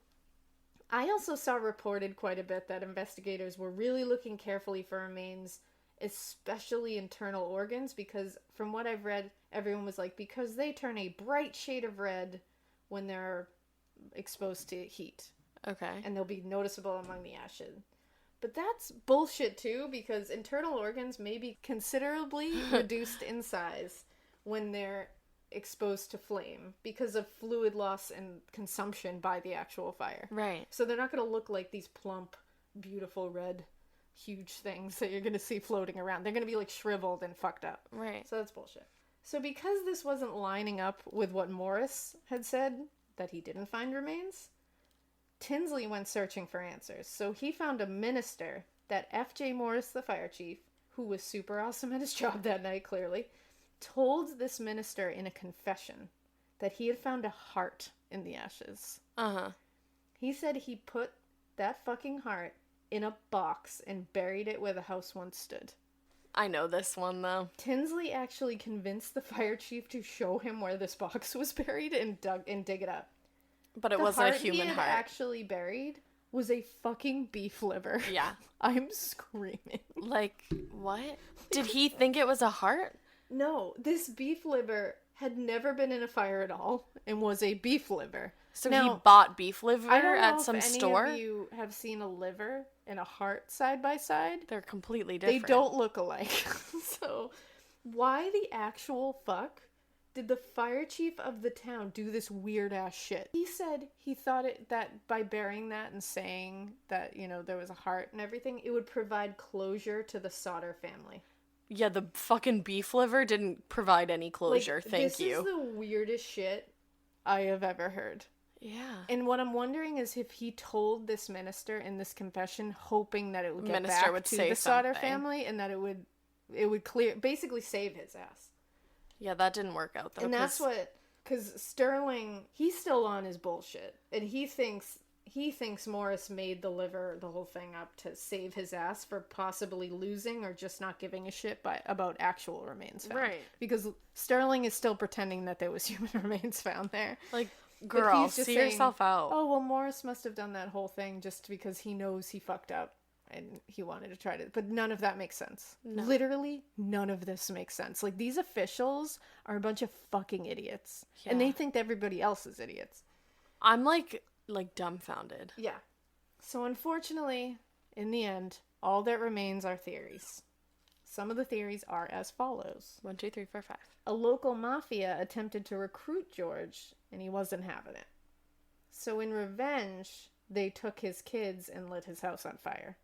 I also saw reported quite a bit that investigators were really looking carefully for remains, especially internal organs, because from what I've read, everyone was like, because they turn a bright shade of red when they're exposed to heat. Okay. And they'll be noticeable among the ashes. But that's bullshit too, because internal organs may be considerably reduced in size when they're exposed to flame because of fluid loss and consumption by the actual fire. Right. So they're not going to look like these plump, beautiful, red, huge things that you're going to see floating around. They're going to be like shriveled and fucked up. Right. So that's bullshit. So because this wasn't lining up with what Morris had said, that he didn't find remains, Tinsley went searching for answers. So he found a minister that F.J. Morris, the fire chief, who was super awesome at his job that night, clearly, told this minister in a confession that he had found a heart in the ashes. Uh-huh. He said he put that fucking heart in a box and buried it where the house once stood. I know this one, though. Tinsley actually convinced the fire chief to show him where this box was buried and dig it up. But it wasn't a human he had heart. actually buried was a fucking beef liver. Yeah. I'm screaming. Like, what? Did he think it was a heart? No, this beef liver had never been in a fire at all and was a beef liver. So now, he bought beef liver I don't know at some if any store? of you have seen a liver and a heart side by side. They're completely different. They don't look alike. So why the actual fuck did the fire chief of the town do this weird ass shit? He said he thought that by burying that and saying that, you know, there was a heart and everything, it would provide closure to the Sodder family. Yeah, the fucking beef liver didn't provide any closure. Thank you. This is the weirdest shit I have ever heard. Yeah. And what I'm wondering is if he told this minister in this confession, hoping that it would get Minister back would to say the Sodder something. family and that it would basically save his ass. Yeah, that didn't work out though. And that's what, because Sterling, he's still on his bullshit, and he thinks Morris made the whole thing up to save his ass for possibly losing or just not giving a shit about actual remains found. Right. Because Sterling is still pretending that there was human remains found there. Like, But girl, he's just see saying, yourself out. Oh, well, Morris must have done that whole thing just because he knows he fucked up and he wanted to try to... But none of that makes sense. No. Literally, none of this makes sense. Like, these officials are a bunch of fucking idiots. Yeah. And they think everybody else is idiots. I'm, like dumbfounded. Yeah. So, unfortunately, in the end, all that remains are theories. Some of the theories are as follows. 1, 2, 3, 4, 5. A local mafia attempted to recruit George, and he wasn't having it. So in revenge, they took his kids and lit his house on fire.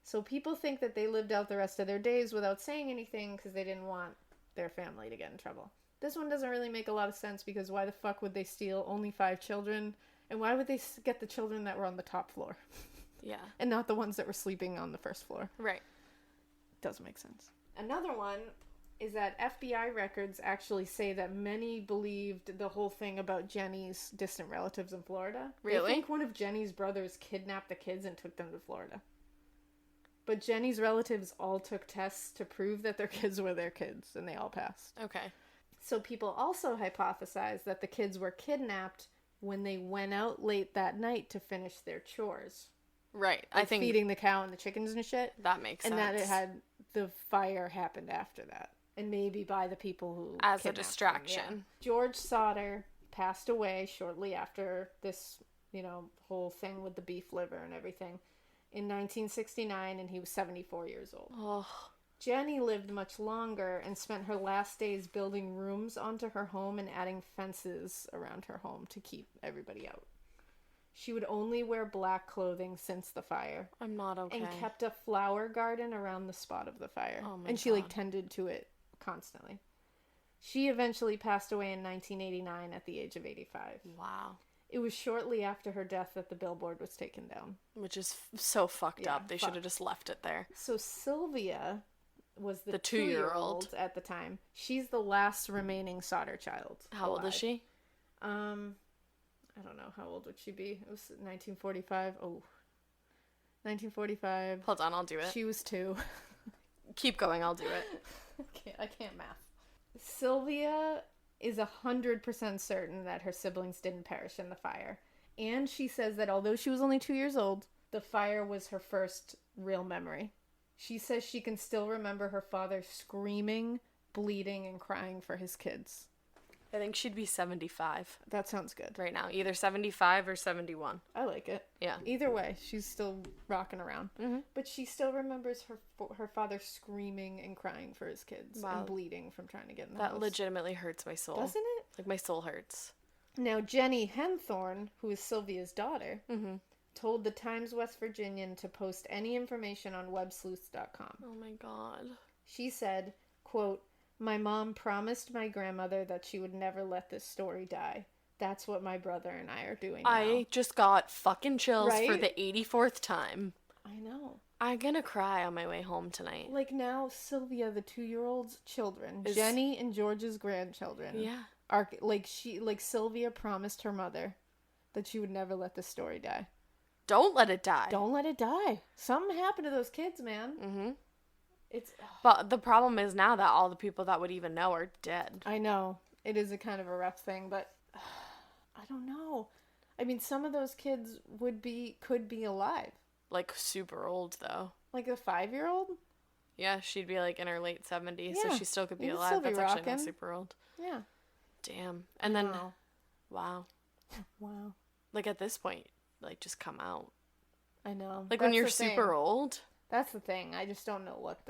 So people think that they lived out the rest of their days without saying anything because they didn't want their family to get in trouble. This one doesn't really make a lot of sense because why the fuck would they steal only 5 children? And why would they get the children that were on the top floor? Yeah. And not the ones that were sleeping on the first floor? Right. Doesn't make sense. Another one is that FBI records actually say that many believed the whole thing about Jenny's distant relatives in Florida. Really? They think one of Jenny's brothers kidnapped the kids and took them to Florida. But Jenny's relatives all took tests to prove that their kids were their kids, and they all passed. Okay. So people also hypothesize that the kids were kidnapped when they went out late that night to finish their chores. Right. Like I think feeding the cow and the chickens and shit. that makes sense. And that it had the fire happened after that. And maybe by the people who as a kidnapped them, distraction. yeah. George Sodder passed away shortly after this, whole thing with the beef liver and everything in 1969, and he was 74 years old. Oh. Jenny lived much longer and spent her last days building rooms onto her home and adding fences around her home to keep everybody out. She would only wear black clothing since the fire. I'm not okay. And kept a flower garden around the spot of the fire. Oh my and she God. tended to it constantly. She eventually passed away in 1989 at the age of 85. Wow. It was shortly after her death that the billboard was taken down. Which is so fucked Yeah, up. They should have just left it there. So Sylvia was the 2-year-old at the time. She's the last remaining Sodder child. How old is alive. she? I don't know. How old would she be? It was 1945. Oh. 1945. Hold on, I'll do it. She was 2. Keep going, I'll do it. I can't math. Sylvia is 100% certain that her siblings didn't perish in the fire. And she says that although she was only 2 years old, the fire was her first real memory. She says she can still remember her father screaming, bleeding, and crying for his kids. I think she'd be 75 That sounds good. right now. Either 75 or 71. I like it. Yeah. Either way, she's still rocking around. Mm-hmm. But she still remembers her father screaming and crying for his kids Wow. and bleeding from trying to get in the That house. legitimately hurts my soul. Doesn't it? Like, my soul hurts. Now, Jenny Henthorne, who is Sylvia's daughter, Mm-hmm. told the Times West Virginian to post any information on websleuths.com. Oh my God. She said, quote, "My mom promised my grandmother that she would never let this story die. That's what my brother and I are doing now." I just got fucking chills for Right? the 84th time. I know. I'm gonna cry on my way home tonight. Like now, Sylvia, the 2-year-old's children, Is- Jenny and George's grandchildren, Yeah. are like Sylvia promised her mother that she would never let this story die. Don't let it die. Don't let it die. Something happened to those kids, man. Mm-hmm. It's. But the problem is now that all the people that would even know are dead. I know it is a kind of a rough thing, but I don't know. I mean, some of those kids could be alive. Like, super old, though. Like a 5-year-old. Yeah, she'd be, like, in her late 70s, Yeah, so she still could be you'd alive. still be That's actually not rocking. super old. Yeah. Damn. And then, Wow. like at this point, like just come out. I know. Like when you're super old. That's the thing. I just don't know what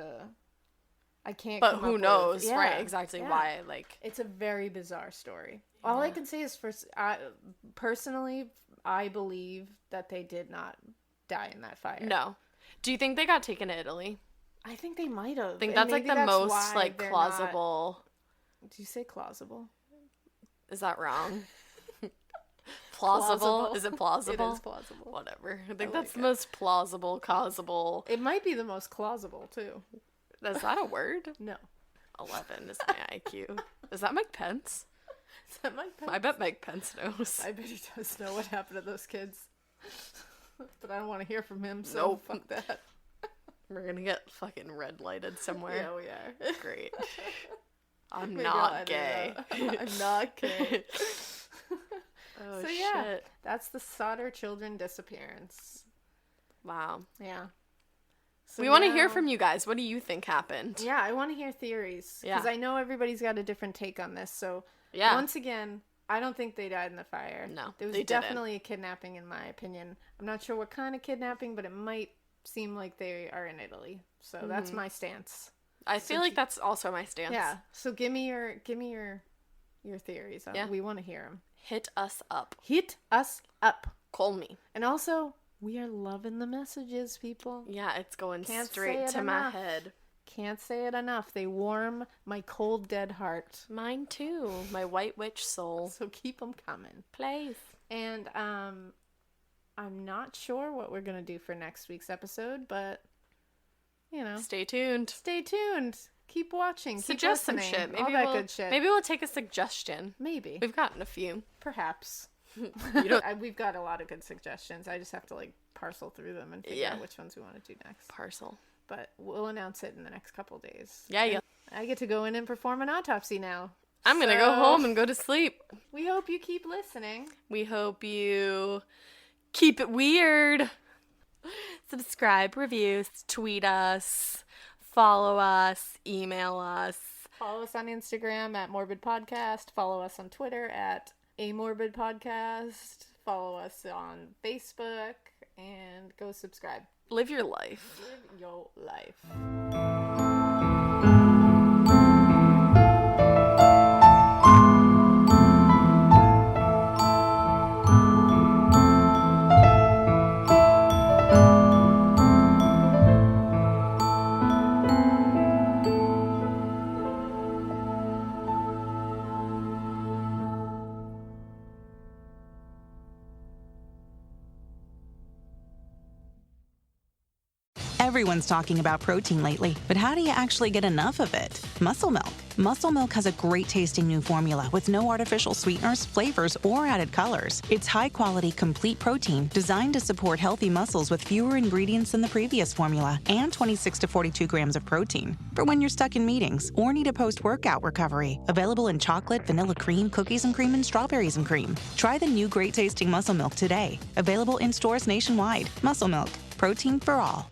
I can't. But come who up knows, with, right? Exactly why. Like it's a very bizarre story. All I can say is, personally, I believe that they did not die in that fire. No. Do you think they got taken to Italy? I think they might have. I think that's like the most like plausible. Did you say plausible? Is that wrong? Plausible? Is it plausible? It is plausible. Whatever. I think that's the most plausible, causable. It might be the most plausible too. Is that a word? No. 11 is my IQ. Is that Mike Pence? Is that Mike Pence? I bet Mike Pence knows. I bet he does know what happened to those kids. But I don't want to hear from him, so fuck that. We're gonna get fucking red lighted somewhere. Yeah, we are. Great. I'm Maybe not gay. I'm not gay. Oh, so shit. That's the Sodder Children disappearance. Wow. Yeah. So we want to hear from you guys. What do you think happened? Yeah, I want to hear theories. Yeah. Because I know everybody's got a different take on this. So, once again, I don't think they died in the fire. No, there was definitely a kidnapping, in my opinion. I'm not sure what kind of kidnapping, but it might seem like they are in Italy. So that's my stance. I feel like that's also my stance. Yeah. So give me your theories. We want to hear them. Hit us up. Hit us up. Call me. And also, we are loving the messages, people. Yeah, it's going Can't straight say to it my enough. head. Can't say it enough. They warm my cold, dead heart. Mine too. My white witch soul. So keep them coming. Please. And I'm not sure what we're going to do for next week's episode, but, Stay tuned. Stay tuned. Keep watching. Suggest keep some shit. Maybe all that good shit. Maybe we'll take a suggestion. Maybe. We've gotten a few. Perhaps. We've got a lot of good suggestions. I just have to parcel through them and figure out which ones we want to do next. Parcel. But we'll announce it in the next couple days. Yeah. I get to go in and perform an autopsy now. I'm going to go home and go to sleep. We hope you keep listening. We hope you keep it weird. Subscribe, review, tweet us, follow us, email us. Follow us on Instagram at Morbid Podcast. Follow us on Twitter at Amorbid Podcast. Follow us on Facebook and go subscribe. Live your life. Live your life. Everyone's talking about protein lately, but how do you actually get enough of it? Muscle Milk. Muscle Milk has a great tasting new formula with no artificial sweeteners, flavors, or added colors. It's high quality, complete protein designed to support healthy muscles with fewer ingredients than the previous formula and 26 to 42 grams of protein. For when you're stuck in meetings or need a post-workout recovery. Available in chocolate, vanilla cream, cookies and cream, and strawberries and cream. Try the new great tasting Muscle Milk today. Available in stores nationwide. Muscle Milk. Protein for all.